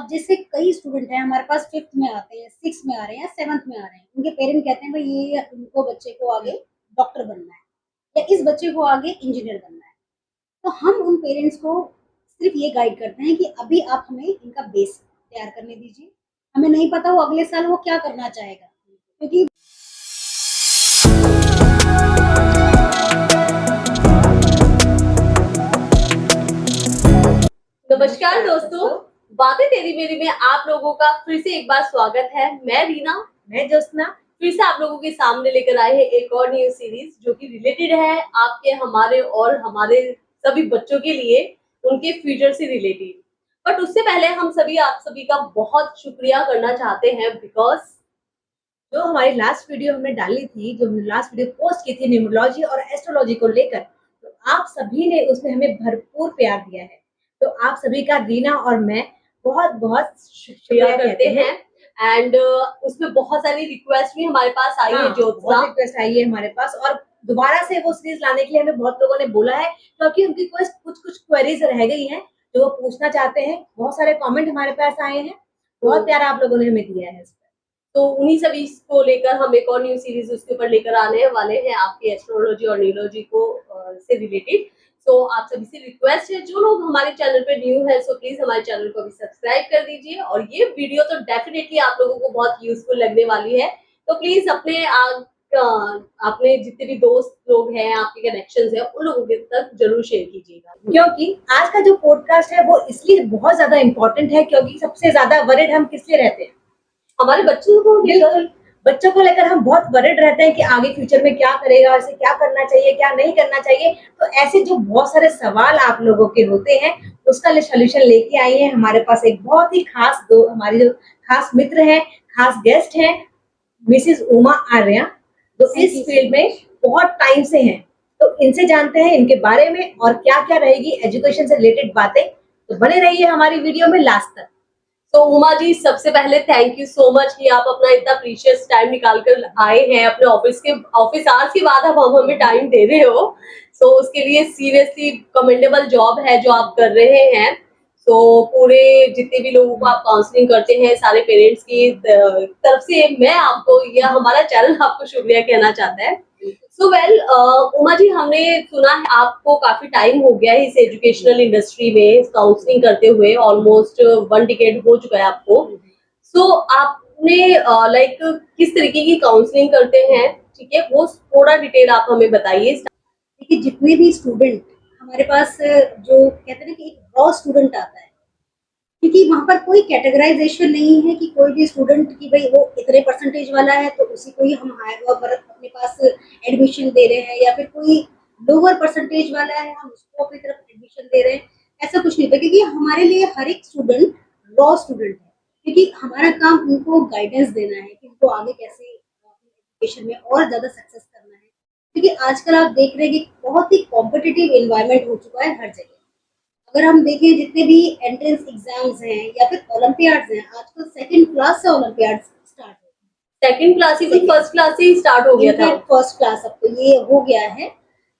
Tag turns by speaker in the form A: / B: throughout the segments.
A: अब जैसे कई स्टूडेंट हैं हमारे पास 5th में आते हैं, 6th में आ रहे हैं या 7th में आ रहे हैं, उनके पेरेंट कहते हैं भाई ये उनको बच्चे को आगे डॉक्टर बनना है या इस बच्चे को आगे इंजीनियर बनना है। तो हम उन पेरेंट्स को सिर्फ ये गाइड करते हैं कि अभी आप हमें इनका बेस तैयार करने दीजिए, हमें नहीं पता वो अगले साल वो क्या करना चाहेगा, क्योंकि
B: नमस्कार दोस्तों, बातें तेरी मेरी में आप लोगों का फिर से एक बार स्वागत है। मैं रीना,
C: मैं ज्योत्सना
B: फिर से आप लोगों के सामने लेकर आए हैं एक और न्यू सीरीज जो कि रिलेटेड है आपके, हमारे और हमारे सभी बच्चों के लिए, उनके फ्यूचर से रिलेटेड। बट उससे पहले हम सभी आप सभी का बहुत शुक्रिया करना चाहते हैं बिकॉज
C: जो हमारी लास्ट वीडियो हमने डाली थी, जो हमने लास्ट वीडियो पोस्ट की थी न्यूमरोलॉजी और एस्ट्रोलॉजी को लेकर, तो आप सभी ने उसमें हमें भरपूर प्यार दिया है। तो आप सभी का रीना और मैं बहुत बहुत शुक्रिया
B: करते हैं। एंड उसमें बहुत सारी रिक्वेस्ट भी हमारे पास आई है, ज्योत्सना
C: बहुत रिक्वेस्ट आई है हमारे पास, और दोबारा से वो सीरीज लाने के लिए हमें बहुत लोगों ने बोला है, क्योंकि उनकी कुछ क्वेरीज रह गई हैं जो वो पूछना चाहते हैं। बहुत सारे कमेंट हमारे पास आए हैं, बहुत प्यार आप लोगों ने हमें दिया है।
B: तो उन्हीं सभी को लेकर हम एक और न्यू सीरीज उसके ऊपर लेकर आने वाले हैं आपके एस्ट्रोलॉजी और न्यूरोलॉजी को से रिलेटेड। तो आप सभी से रिक्वेस्ट है, जो लोग हमारे चैनल पे न्यू है सो प्लीज हमारे चैनल को भी सब्सक्राइब कर दीजिए, और ये वीडियो तो डेफिनेटली आप लोगों को बहुत यूजफुल लगने वाली है। तो प्लीज अपने जितने भी दोस्त लोग हैं, आपके कनेक्शंस हैं, उन लोगों के तक जरूर शेयर कीजिएगा,
C: क्योंकि आज का जो पॉडकास्ट है वो इसलिए बहुत ज्यादा इम्पोर्टेंट है क्योंकि सबसे ज्यादा वरिड हम किस लिए रहते हैं,
B: हमारे बच्चों को लेकर।
C: बच्चों को लेकर हम बहुत वरिड रहते हैं कि आगे फ्यूचर में क्या करेगा, उसे क्या करना चाहिए, क्या नहीं करना चाहिए। तो ऐसे जो बहुत सारे सवाल आप लोगों के होते हैं, उसका सोल्यूशन लेके आई है हमारे पास एक बहुत ही खास हमारी जो खास मित्र है, खास गेस्ट है, मिसेस उमा आर्या, जो इस फील्ड में बहुत टाइम से हैं। तो इनसे जानते हैं इनके बारे में और क्या क्या रहेगी एजुकेशन से रिलेटेड बातें। तो बने रहिए हमारी वीडियो में लास्ट तक।
B: तो उमा जी, सबसे पहले थैंक यू सो मच कि आप अपना इतना प्रीशियस टाइम निकाल कर आए हैं, अपने ऑफिस आवर्स के बाद आप हमें टाइम दे रहे हो। सो उसके लिए सीरियसली कमेंडेबल जॉब है जो आप कर रहे हैं। तो पूरे जितने भी लोगों को आप काउंसलिंग करते हैं, सारे पेरेंट्स की तरफ से मैं आपको या हमारा चैनल आपको शुक्रिया कहना चाहता है। सो वेल उमा जी, हमने सुना है आपको काफी टाइम हो गया है इस एजुकेशनल इंडस्ट्री में काउंसलिंग करते हुए, ऑलमोस्ट 1 डिकेड हो चुका है आपको। सो आपने लाइक किस तरीके की काउंसलिंग करते हैं, ठीक है, वो थोड़ा डिटेल आप हमें बताइए।
A: देखिए जितने भी स्टूडेंट हमारे पास जो कहते हैं ना कि एक रॉ स्टूडेंट आता है, क्योंकि वहाँ पर कोई कैटेगराइजेशन नहीं है कि कोई भी स्टूडेंट की भाई वो इतने परसेंटेज वाला है तो उसी को ही हम हायर पर अपने पास एडमिशन दे रहे हैं, या फिर कोई लोअर परसेंटेज वाला है हम उसको अपनी तरफ एडमिशन दे रहे हैं। ऐसा कुछ नहीं होता, क्योंकि हमारे लिए हर एक स्टूडेंट रॉ स्टूडेंट है, क्योंकि हमारा काम उनको गाइडेंस देना है कि उनको आगे कैसे एजुकेशन में और ज़्यादा सक्सेस करना है। क्योंकि आजकल आप देख रहे हैं कि बहुत ही कॉम्पिटिटिव एनवायरनमेंट हो चुका है हर जगह। अगर हम देखें जितने भी एंट्रेंस एग्जाम्स हैं या फिर ओलंपियाड्स हैं, आजकल सेकंड क्लास से ओलंपियाड स्टार्ट हो गए।
B: सेकंड क्लास ही फर्स्ट क्लास से ही स्टार्ट हो गया था,
A: फर्स्ट क्लास अब तो ये हो गया है।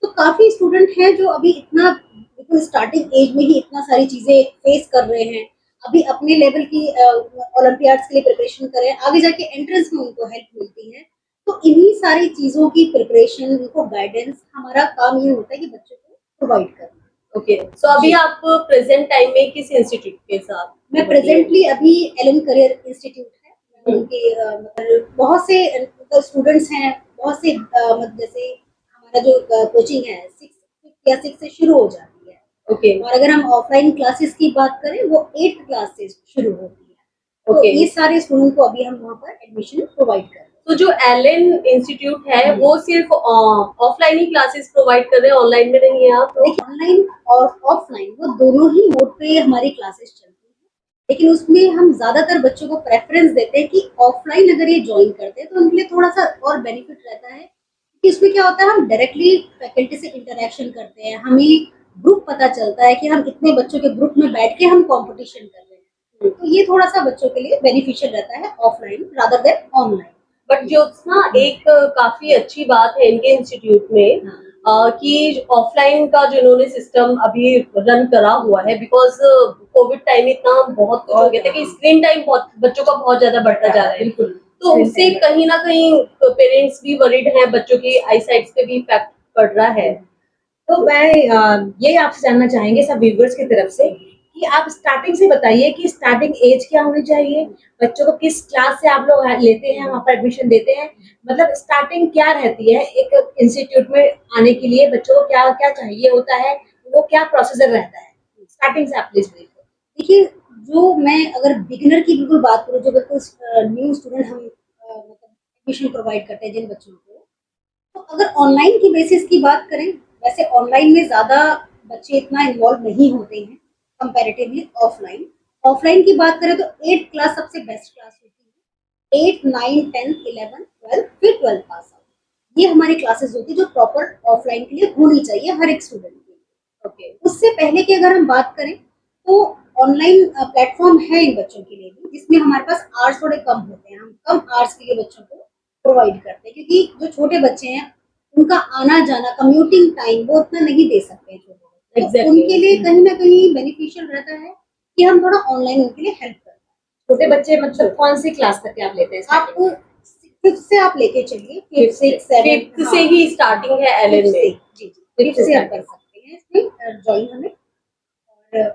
A: तो काफी स्टूडेंट हैं जो अभी इतना बिल्कुल स्टार्टिंग एज में ही इतना सारी चीजें फेस कर रहे हैं, अभी अपने लेवल की ओलंपियाड्स के लिए प्रिपरेशन कर रहे हैं, आगे जाके एंट्रेंस में उनको हेल्प मिलती है। तो इन्हीं सारी चीजों की प्रिपरेशन, उनको गाइडेंस, हमारा काम ये होता है कि बच्चों को प्रोवाइड करना।
B: ओके, सो अभी आप प्रेजेंट टाइम में किस इंस्टीट्यूट के साथ?
A: मैं प्रेजेंटली अभी एलन करियर इंस्टीट्यूट है, उनके बहुत से स्टूडेंट्स हैं, बहुत से जैसे हमारा जो कोचिंग है 6 से शुरू हो जाती है।
B: ओके,
A: और अगर हम ऑफलाइन क्लासेस की बात करें वो 8th क्लास से शुरू होती है। तो ये सारे स्टूडेंट को अभी हम वहाँ पर एडमिशन प्रोवाइड कर रहे हैं।
B: तो जो एलन इंस्टीट्यूट है वो सिर्फ ऑफलाइन ही क्लासेस प्रोवाइड कर रहे हैं, ऑनलाइन में नहीं है आप?
A: देखिए ऑनलाइन और ऑफलाइन वो दोनों ही मोड पे हमारी क्लासेस चलती हैं, लेकिन उसमें हम ज्यादातर बच्चों को प्रेफरेंस देते हैं कि ऑफलाइन अगर ये ज्वाइन करते हैं तो उनके लिए थोड़ा सा और बेनिफिट रहता है, कि इसमें क्या होता है हम डायरेक्टली फैकल्टी से इंटरेक्शन करते हैं, हमें ग्रुप पता चलता है कि हम इतने बच्चों के ग्रुप में बैठ के हम कॉम्पिटिशन कर रहे हैं। तो ये थोड़ा सा बच्चों के लिए बेनिफिशियल रहता है offline rather than online.
B: But Jyotsna, एक काफी अच्छी बात है इनके इंस्टीट्यूट में कि ऑफलाइन का जो इन्होंने सिस्टम अभी रन करा हुआ है, बिकॉज कोविड टाइम इतना बहुत कुछ हो गया था कि स्क्रीन टाइम बहुत बच्चों का बहुत ज्यादा बढ़ता जा रहा है।
C: बिल्कुल।
B: तो उससे कहीं ना कहीं पेरेंट्स भी वरीड हैं, बच्चों की आई साइट्स पे भी इफेक्ट पड़ रहा है।
C: तो मैं ये आपसे जानना चाहेंगे सब व्यूवर्स की तरफ से कि आप स्टार्टिंग से बताइए कि स्टार्टिंग एज क्या होनी चाहिए, बच्चों को किस क्लास से आप लोग लेते हैं, वहाँ पर एडमिशन देते हैं, मतलब स्टार्टिंग क्या रहती है एक इंस्टीट्यूट में आने के लिए, बच्चों को क्या क्या चाहिए होता है, वो क्या प्रोसीजर रहता है, स्टार्टिंग से आप प्लीज
A: देखिए, जो मैं अगर बिगिनर की बिल्कुल बात करूँ, जो बिल्कुल न्यू स्टूडेंट हम मतलब एडमिशन प्रोवाइड करते हैं जिन बच्चों को, तो अगर ऑनलाइन की बेसिस की बात करें, वैसे ऑनलाइन में ज़्यादा बच्चे इतना इन्वॉल्व नहीं होते हैं कंपैरेटिवली ऑफलाइन। ऑफलाइन की बात करें तो 8th क्लास सबसे बेस्ट क्लास होती है। 8, 9, 10, 11, 12 फिर 12 पास आउट, ये हमारी क्लासेस होती है जो प्रॉपर ऑफलाइन के लिए होनी चाहिए हर एक स्टूडेंट के लिए। ओके, उससे पहले की अगर हम बात करें तो ऑनलाइन प्लेटफॉर्म है इन बच्चों के लिए भी, जिसमें हमारे पास आवर्स थोड़े कम होते हैं, हम कम आवर्स के लिए बच्चों को प्रोवाइड करते हैं, क्योंकि जो छोटे बच्चे हैं उनका आना जाना कम्यूटिंग टाइम वो उतना नहीं दे सकते हैं छोटे बच्चे। तो
B: Exactly.
A: उनके लिए कहीं ना कहीं बेनिफिशियल रहता है कि हम थोड़ा ऑनलाइन उनके लिए हेल्प करते हैं।
C: छोटे बच्चे मतलब कौन सी क्लास तक के आप लेते हैं?
A: आप 5th से आप लेके चलिए, 5th 6 7
B: फिफ्थ से ही स्टार्टिंग है एलएन में।
A: जी जी 5th से आप कर सकते हैं इसमें ज्वाइन हमें। और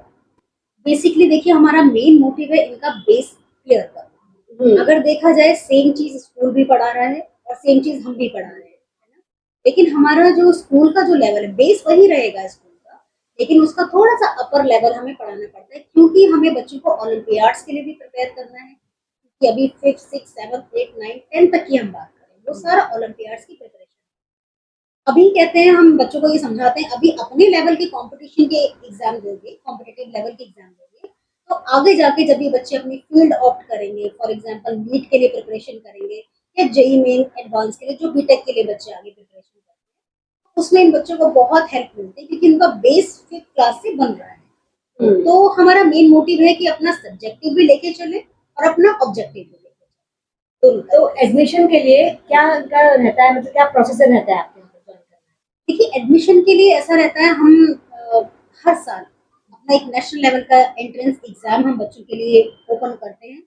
A: बेसिकली देखिए, हमारा मेन मोटिव है इनका बेस क्लियर करना। अगर देखा जाए सेम चीज स्कूल भी पढ़ा रहा है और सेम चीज हम भी पढ़ा रहे हैं, है ना, लेकिन हमारा जो स्कूल का जो लेवल है बेस वही रहेगा स्कूल का, लेकिन उसका थोड़ा सा अपर लेवल हमें पढ़ाना पड़ता है, क्योंकि हमें बच्चों को ओलंपियाड्स के लिए भी प्रिपेयर करना है। कि अभी 5th 6 7 8 9 10 तक की हम बात करें, वो सारा ओलंपियाड्स की प्रिपरेशन। अभी कहते हैं, हम बच्चों को ये समझाते हैं, अभी अपने लेवल के कंपटीशन के एग्जाम दोगे, कॉम्पिटिटिव लेवल के एग्जाम दोगे, तो आगे जाके जब ये बच्चे अपनी फील्ड ऑप्ट करेंगे, फॉर एग्जांपल नीट के लिए प्रिपरेशन करेंगे या जेईई मेन एडवांस के लिए, जो बीटेक के लिए बच्चे आगे प्रिपरेशन करते हैं, तो उसमें इन बच्चों को बहुत हेल्प मिलती है, क्योंकि उनका बेस 5th क्लास से बन रहा है। तो हमारा मेन मोटिव है कि अपना सब्जेक्टिव भी लेके चले और अपना ऑब्जेक्टिव भी लेके चले।
C: तो एडमिशन के लिए क्या क्या रहता है, मतलब क्या प्रोसीजर रहता है आपके यहाँ पर ज्वाइन करना?
A: देखिए, एडमिशन के लिए ऐसा रहता है, हम हर साल अपना एक नेशनल लेवल का एंट्रेंस एग्जाम हम बच्चों के लिए ओपन करते हैं।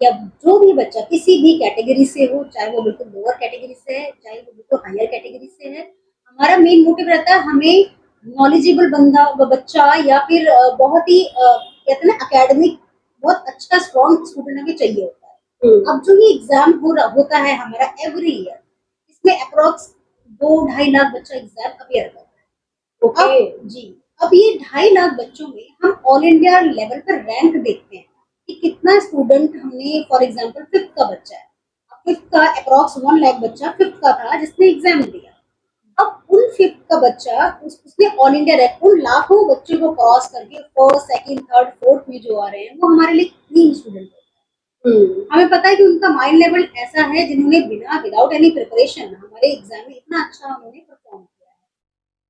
A: या जो भी बच्चा किसी भी कैटेगरी से हो, चाहे वो बिल्कुल लोअर कैटेगरी से है, चाहे वो बिल्कुल हायर कैटेगरी से है, हमारा मेन मोटिव रहता है हमें नॉलेजेबल बंदा बच्चा या फिर बहुत ही कहते हैं ना एकेडमिक बहुत अच्छा स्ट्रॉन्ग स्टूडेंट हमें चाहिए होता है। अब जो ये एग्जाम होता है हमारा एवरी ईयर, इसमें अप्रोक्स 2-2.5 लाख बच्चा एग्जाम अपियर करता है।
C: ओके।
A: अब जी, अब ये 2.5 लाख बच्चों में हम ऑल इंडिया लेवल पर रैंक देखते हैं कि कितना स्टूडेंट हमने, फॉर एग्जांपल 5th का बच्चा है, अब 5th का अप्रोक्स 1 लाख बच्चा 5th का था जिसने एग्जाम दिया। अब उन 5th का बच्चा उसने ऑल इंडिया रैंक, उन लाखों बच्चों को क्रॉस करके फर्स्ट सेकंड थर्ड फोर्थ में जो आ रहे हैं, वो हमारे लिए क्लीन स्टूडेंट होते हैं। हमें पता है कि उनका माइंड लेवल ऐसा है जिन्होंने बिना विदाउट एनी प्रिपरेशन हमारे एग्जाम में इतना अच्छा उन्होंने परफॉर्म किया है।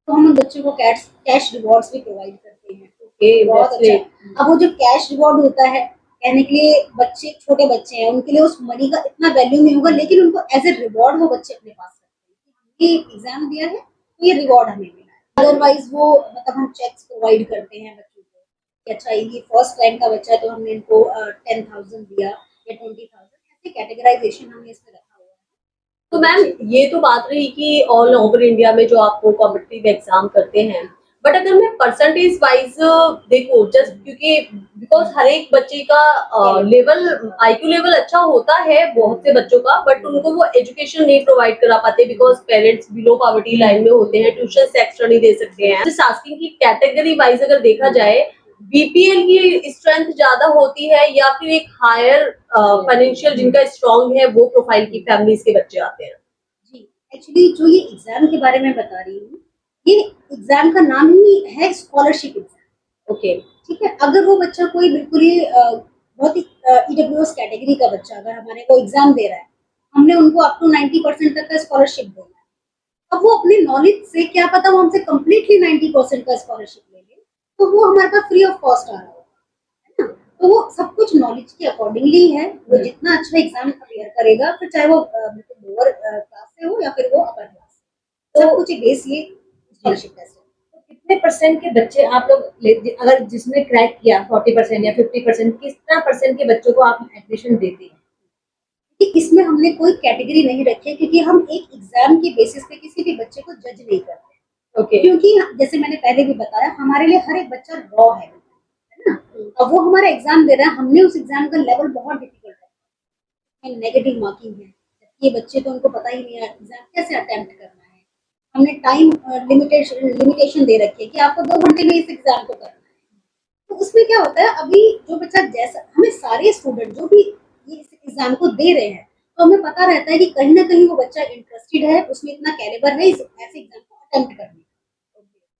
A: तो हम उन बच्चों को कैश रिवॉर्ड्स भी प्रोवाइड करते हैं।
B: ओके,
A: बहुत अच्छा। अब वो जो कैश रिवॉर्ड होता है, कहने के लिए बच्चे छोटे बच्चे हैं, उनके लिए उस मनी का इतना वैल्यू नहीं होगा, लेकिन उनको एज ए रिवॉर्ड वो बच्चे अपने पास रखते हैं कि हमने एग्जाम दिया है तो ये रिवॉर्ड हमें मिला है। अदरवाइज वो मतलब हम चेक्स प्रोवाइड करते हैं बच्चों को कि अच्छा ये फर्स्ट रैंक का बच्चा है तो हमने इनको 10,000 दिया या 20,000, ऐसे कैटेगराइजेशन हमने इसमें रखा हुआ है।
B: तो मैम, ये तो बात रही कि ऑल ओवर इंडिया में जो आप कॉम्पिटिटिव एग्जाम करते हैं, बट अगर मैं परसेंटेज वाइज देखो, जस्ट क्योंकि बिकॉज हर एक बच्चे का लेवल आईक्यू लेवल अच्छा होता है बहुत से बच्चों का, बट उनको वो एजुकेशन नहीं प्रोवाइड करा पाते because parents below poverty line में होते हैं, ट्यूशन एक्स्ट्रा नहीं दे सकते हैं। जस्ट आस्किंग की कैटेगरी वाइज अगर देखा जाए, बीपीएल की स्ट्रेंथ ज्यादा होती है या फिर एक हायर फाइनेंशियल जिनका स्ट्रॉन्ग है वो प्रोफाइल की फैमिलीज के बच्चे आते हैं?
A: जी, एक्चुअली जो ये एग्जाम के बारे में बता रही हूँ, ये एग्जाम का नाम ही है स्कॉलरशिप एग्जाम।
B: ओके।
A: ठीक है, अगर वो बच्चा कोई बिल्कुल ही बहुत ही ईडब्ल्यूएस कैटेगरी का बच्चा अगर हमारे को एग्जाम दे रहा है, हमने उनको अप टू 90% तक का स्कॉलरशिप देना है। अब वो अपने नॉलेज से, क्या पता वो हमसे कम्प्लीटली 90% का स्कॉलरशिप ले ले, तो वो हमारे पास फ्री ऑफ कॉस्ट आ रहा होगा, है ना। तो वो सब कुछ नॉलेज के अकॉर्डिंगली है, वो जितना अच्छा एग्जाम क्लियर करेगा, फिर चाहे वो लोअर क्लास से हो या फिर वो अपर क्लास से, सब कुछ बेस ये स्कॉलरशिप टेस्ट है।
C: तो कितने परसेंट के बच्चे आप लोग अगर जिसने क्रैक किया 40% या 50%, कितना परसेंट के बच्चों को आप एडमिशन देते हैं?
A: कि इसमें हमने कोई कैटेगरी नहीं रखी है, क्योंकि हम एक एग्जाम की बेसिस पे किसी भी बच्चे को जज नहीं करते।
C: ओके।
A: क्योंकि जैसे मैंने पहले भी बताया, हमारे लिए हर एक बच्चा रॉ है ना। अब वो हमारा एग्जाम दे रहा है, हमने उस एग्जाम का लेवल बहुत डिफिकल्ट है, नेगेटिव मार्किंग है, ये बच्चे तो उनको पता ही नहीं है एग्जाम कैसे अटेम्प्ट करना है। हमने टाइम लिमिटेशन दे रखी है कि आपको 2 घंटे में इस एग्जाम को करना है। तो उसमें क्या होता है, अभी जो बच्चा, जैसा हमें सारे स्टूडेंट जो भी ये इस एग्जाम को दे रहे हैं, तो हमें पता रहता है कि कहीं ना कहीं वो बच्चा इंटरेस्टेड है, उसमें इतना कैलिबर है इस ऐसे एग्जाम को अटेम्प्ट करने का।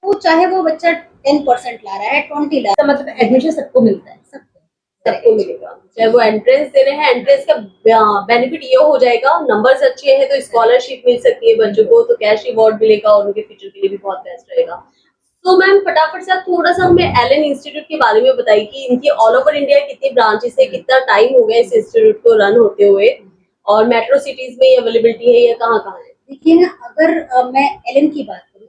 A: तो चाहे वो बच्चा 10% ला रहा है, 20 ला
C: तो मतलब एडमिशन सबको मिलता है?
B: सबको मिलेगा, चाहे वो एंट्रेंस दे रहे हैं। एंट्रेंस का बेनिफिट ये हो जाएगा, नंबर्स अच्छे हैं तो स्कॉलरशिप मिल सकती है बच्चों को, तो कैश रिवॉर्ड मिलेगा और उनके फ्यूचर के लिए भी बहुत बेस्ट रहेगा। तो मैम फटाफट से आप थोड़ा सा हमें एलन इंस्टीट्यूट के बारे में बताइए कि इनकी ऑल ओवर इंडिया कितनी ब्रांचेस है, कितना टाइम हो गया इस इंस्टीट्यूट को रन होते हुए, और मेट्रो सिटीज में ये अवेलेबिलिटी है या कहाँ कहाँ है?
A: देखिए ना, अगर मैं एलन की बात करूँ,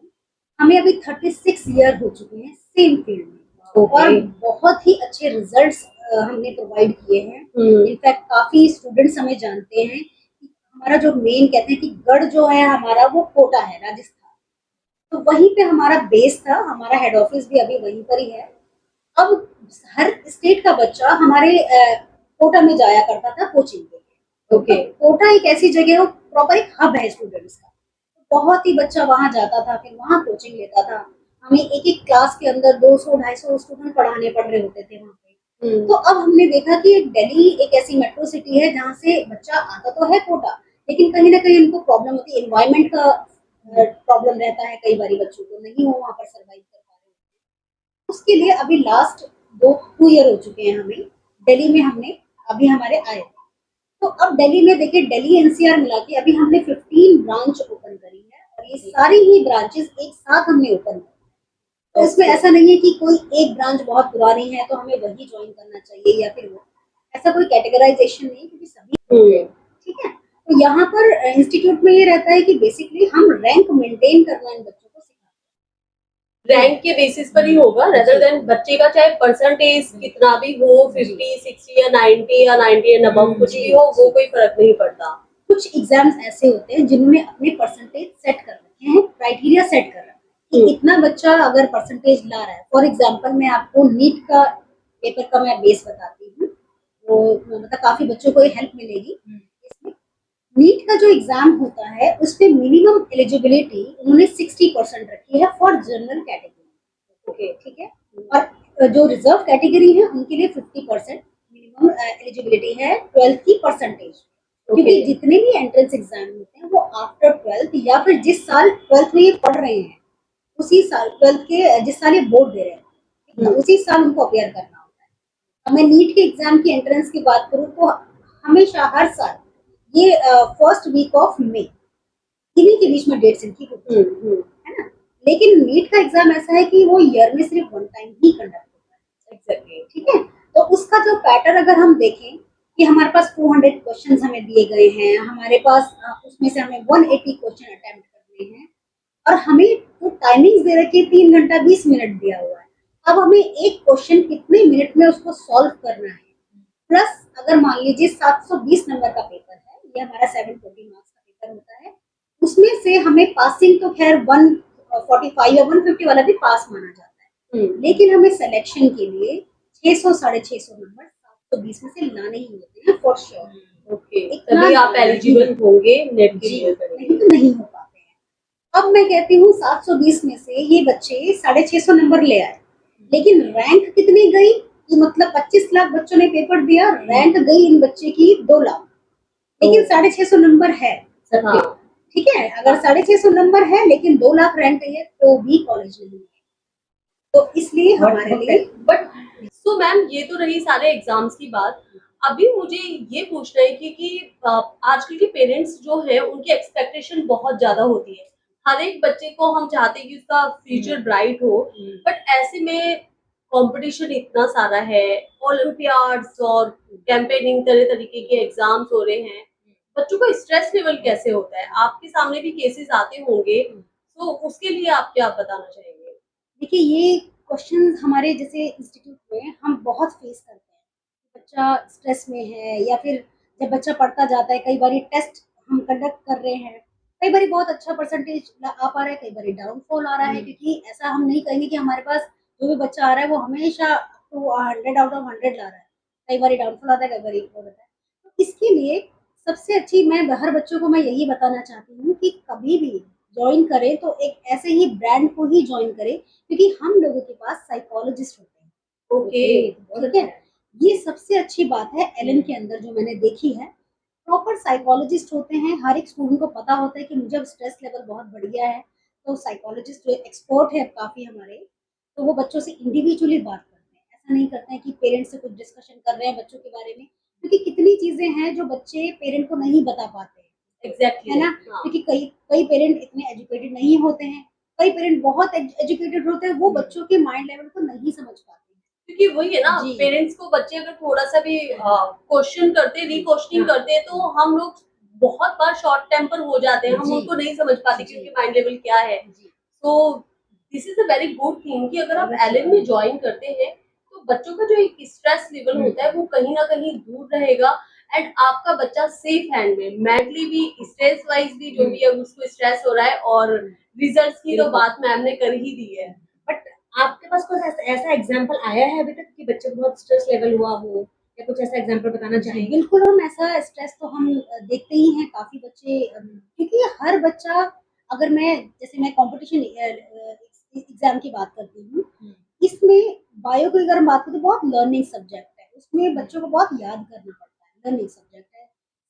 A: हमें अभी 36 ईयर हो चुके हैं सेम फील्ड में, और बहुत ही अच्छे रिजल्ट्स हमने प्रोवाइड किए हैं। इनफैक्ट काफी स्टूडेंट्स हमें जानते हैं कि हमारा जो मेन, कहते हैं कि गढ़ जो है हमारा, वो कोटा है, राजस्थान। तो वहीं पे हमारा बेस था, हमारा हेड ऑफिस भी अभी वहीं पर ही है। अब हर स्टेट का बच्चा हमारे कोटा में जाया करता था कोचिंग के लिए।
C: ओके।
A: तो कोटा एक ऐसी जगह है, वो प्रॉपर एक हब है स्टूडेंट्स का। बहुत ही बच्चा वहां जाता था, फिर वहां कोचिंग लेता था। हमें एक एक क्लास के अंदर 200-250 स्टूडेंट पढ़ाने पड़ रहे होते थे वहां पे। तो अब हमने देखा कि दिल्ली एक ऐसी मेट्रो सिटी है जहाँ से बच्चा आता तो है कोटा, लेकिन कहीं ना कहीं उनको प्रॉब्लम होती है, एनवायरमेंट का प्रॉब्लम रहता है, कई बार बच्चों को नहीं वो वहाँ पर सर्वाइव कर पा रहे। उसके लिए अभी लास्ट 2 ईयर हो चुके हैं हमें, दिल्ली में हमने अभी हमारे आए थे। तो अब दिल्ली में देखिए, दिल्ली एनसीआर मिला के अभी हमने 15 ब्रांच ओपन करी है, और ये सारी ही ब्रांचेस एक साथ हमने ओपन की। तो इसमें ऐसा नहीं है कि कोई एक ब्रांच बहुत पुरानी है तो हमें वही ज्वाइन करना चाहिए, या फिर वो, ऐसा कोई कैटेगराइजेशन नहीं, क्योंकि सभी ठीक है। तो यहाँ पर इंस्टीट्यूट में ये रहता है कि बेसिकली हम रैंक मेंटेन करना इन बच्चों को सिखाते हैं।
B: रैंक के बेसिस पर ही होगा, रेदर देन बच्चे का चाहे परसेंटेज कितना भी हो, 50, 60 या 90 या 90 एंड अबव कुछ भी हो, वो कोई फर्क नहीं पड़ता।
A: कुछ एग्जाम्स ऐसे होते हैं जिन्होंने अपने परसेंटेज सेट कर रखे हैं, क्राइटेरिया सेट कर रखा है कि इतना बच्चा अगर परसेंटेज ला रहा है। फॉर एग्जांपल मैं आपको नीट का पेपर का मैं बेस बताती हूँ, वो मतलब काफी बच्चों को हेल्प मिलेगी इसमें। नीट का जो एग्जाम होता है, उस पे मिनिमम एलिजिबिलिटी उन्होंने 60% रखी है फॉर जनरल कैटेगरी। ओके, ठीक है। और जो रिजर्व कैटेगरी है उनके लिए 50% मिनिमम एलिजिबिलिटी है 12th की परसेंटेज। क्योंकि जितने भी एंट्रेंस एग्जाम होते हैं वो आफ्टर 12th, या फिर जिस साल 12th में ये पढ़ रहे हैं उसी साल, 12th के जिस साल ये बोर्ड दे रहे हैं उसी साल उनको अपेयर करना होता है। अब मैं नीट के एग्जाम की एंट्रेंस की बात करूँ तो हमेशा हर साल ये फर्स्ट वीक ऑफ मई, इन्हीं के बीच में डेट्स इनकी होती है ना। लेकिन नीट का एग्जाम ऐसा है कि वो ईयर में सिर्फ 1 टाइम ही कंडक्ट होता है। एग्जैक्टली, ठीक है। तो उसका जो पैटर्न अगर हम देखें कि हमारे पास 200 क्वेश्चंस हमें दिए गए हैं, हमारे पास उसमें से हमें 180 क्वेश्चन अटेम्प्ट करने हैं, और हमें तो टाइमिंग्स दे रखी है 3 घंटा 20 मिनट दिया हुआ है। अब हमें एक क्वेश्चन कितने मिनट में उसको सॉल्व करना है, प्लस अगर मान लीजिए 720 नंबर का पेपर है, ये हमारा 740 मार्क्स का पेपर होता है, उसमें से हमें पासिंग तो खैर 145 या 150 वाला भी पास माना जाता है, लेकिन हमें सिलेक्शन के लिए 600-650 नंबर 720 में से लाने ही होते हैं फॉर श्योर।
B: ओके, तभी आप एलिजिबल होंगे नेट के लिए,
A: नहीं तो नहीं हो पाते हैं। अब मैं कहती हूँ 720 में से ये बच्चे 650 नंबर ले आए, लेकिन रैंक कितनी गई कि मतलब 25 लाख बच्चों ने पेपर दिया, रैंक गई इन बच्चे की 2 लाख, लेकिन 650 नंबर है सबके। ठीक है, अगर 650 नंबर है लेकिन 2 लाख रैंक है तो भी कॉलेज नहीं है। तो इसलिए हमारे लिए
B: बट सो मैम, ये तो रही सारे एग्जाम्स की बात। अभी मुझे ये पूछना है कि आजकल के पेरेंट्स जो है उनकी एक्सपेक्टेशन बहुत ज्यादा होती है। हर एक बच्चे को हम चाहते हैं कि उसका फ्यूचर ब्राइट हो, बट ऐसे में कंपटीशन इतना सारा है, ओलंपियाड्स और कैंपेनिंग, तरह तरीके के एग्जाम्स हो रहे हैं, बच्चों का स्ट्रेस लेवल कैसे होता है? आपके सामने भी केसेस आते होंगे, तो उसके लिए आप क्या बताना चाहेंगे?
A: देखिए, ये क्वेश्चन हमारे जैसे इंस्टीट्यूट में हम बहुत फेस करते हैं। बच्चा स्ट्रेस में है या फिर जब बच्चा पढ़ता जाता है, कई बारी टेस्ट हम कंडक्ट कर रहे हैं, कई बारी बहुत अच्छा परसेंटेज आ पा रहा है, कई बारी डाउनफॉल आ रहा है, क्योंकि ऐसा हम नहीं कहेंगे कि हमारे पास जो भी बच्चा आ रहा है वो हमेशा तो 100 आउट ऑफ 100 ला रहा है। कई बारी डाउनफॉल आता है, कई बारी वो होता है। तो इसके लिए सबसे अच्छी मैं हर बच्चों को मैं यही बताना चाहती हूँ कि कभी भी जॉइन करें तो एक ऐसे ही ब्रांड को ही जॉइन करें, क्योंकि हम लोगों के पास साइकोलॉजिस्ट होते हैं।
B: ओके,
A: ठीक है? ये सबसे अच्छी बात है एलन के अंदर जो मैंने देखी है। प्रॉपर साइकोलॉजिस्ट होते हैं, हर एक स्टूडेंट को पता होता है कि मुझे अब स्ट्रेस लेवल बहुत बढ़ गया है, तो साइकोलॉजिस्ट जो एक्सपर्ट है काफ़ी हमारे, तो वो बच्चों से इंडिविजुअली बात करते हैं। ऐसा नहीं करते हैं कि पेरेंट्स से कुछ डिस्कशन कर रहे हैं बच्चों के बारे में, क्योंकि कितनी चीज़ें हैं जो बच्चे पेरेंट को नहीं बता पाते हैं, है
B: एग्ज़ैक्टली,
A: ना?
B: हाँ।
A: क्योंकि कई कई पेरेंट इतने एजुकेटेड नहीं होते हैं, कई पेरेंट बहुत एजुकेटेड होते हैं, वो बच्चों के माइंड लेवल को नहीं समझ पाते हैं।
B: क्योंकि वही है ना,
A: जी।
B: पेरेंट्स को बच्चे अगर थोड़ा-सा भी क्वेश्चन करते, री-क्वेश्चनिंग
C: हाँ।
B: करते हैं, तो हम लोग बहुत बार शॉर्ट टेम्पर हो जाते हैं, हम
A: जी।
B: उनको नहीं समझ पाते कि
A: जी।
B: उनके माइंड लेवल क्या है।
A: जी।
B: तो this is a very good thing कि अगर आप
A: बहुत अच्छी
B: एलन
A: बात
B: में जॉइन करते हैं, तो बच्चों का जो एक स्ट्रेस लेवल होता है, वो कहीं न कहीं दूर रहेगा एंड आपका बच्चा सेफ हैंड में, मेंटली भी, स्ट्रेस वाइज़ भी, जो भी है उसको स्ट्रेस हो रहा है, और रिजल्ट्स की तो
C: बिल्कुल।
B: बात मैम ने कर ही दी है।
C: बट आपके पास कुछ ऐसा ऐसा एग्जाम्पल आया है अभी तक कि बच्चे को बहुत स्ट्रेस लेवल हुआ हो, या कुछ ऐसा एग्जाम्पल बताना
A: जी,
C: चाहेंगे?
A: बिल्कुल हम ऐसा स्ट्रेस तो हम देखते ही हैं काफ़ी बच्चे, क्योंकि हर बच्चा, अगर मैं जैसे मैं कॉम्पिटिशन एग्ज़ाम की बात करती हूँ, इसमें बायो की अगर हम बात करें तो बहुत लर्निंग सब्जेक्ट है, उसमें बच्चों को बहुत याद करना पड़ता है, लर्निंग सब्जेक्ट है।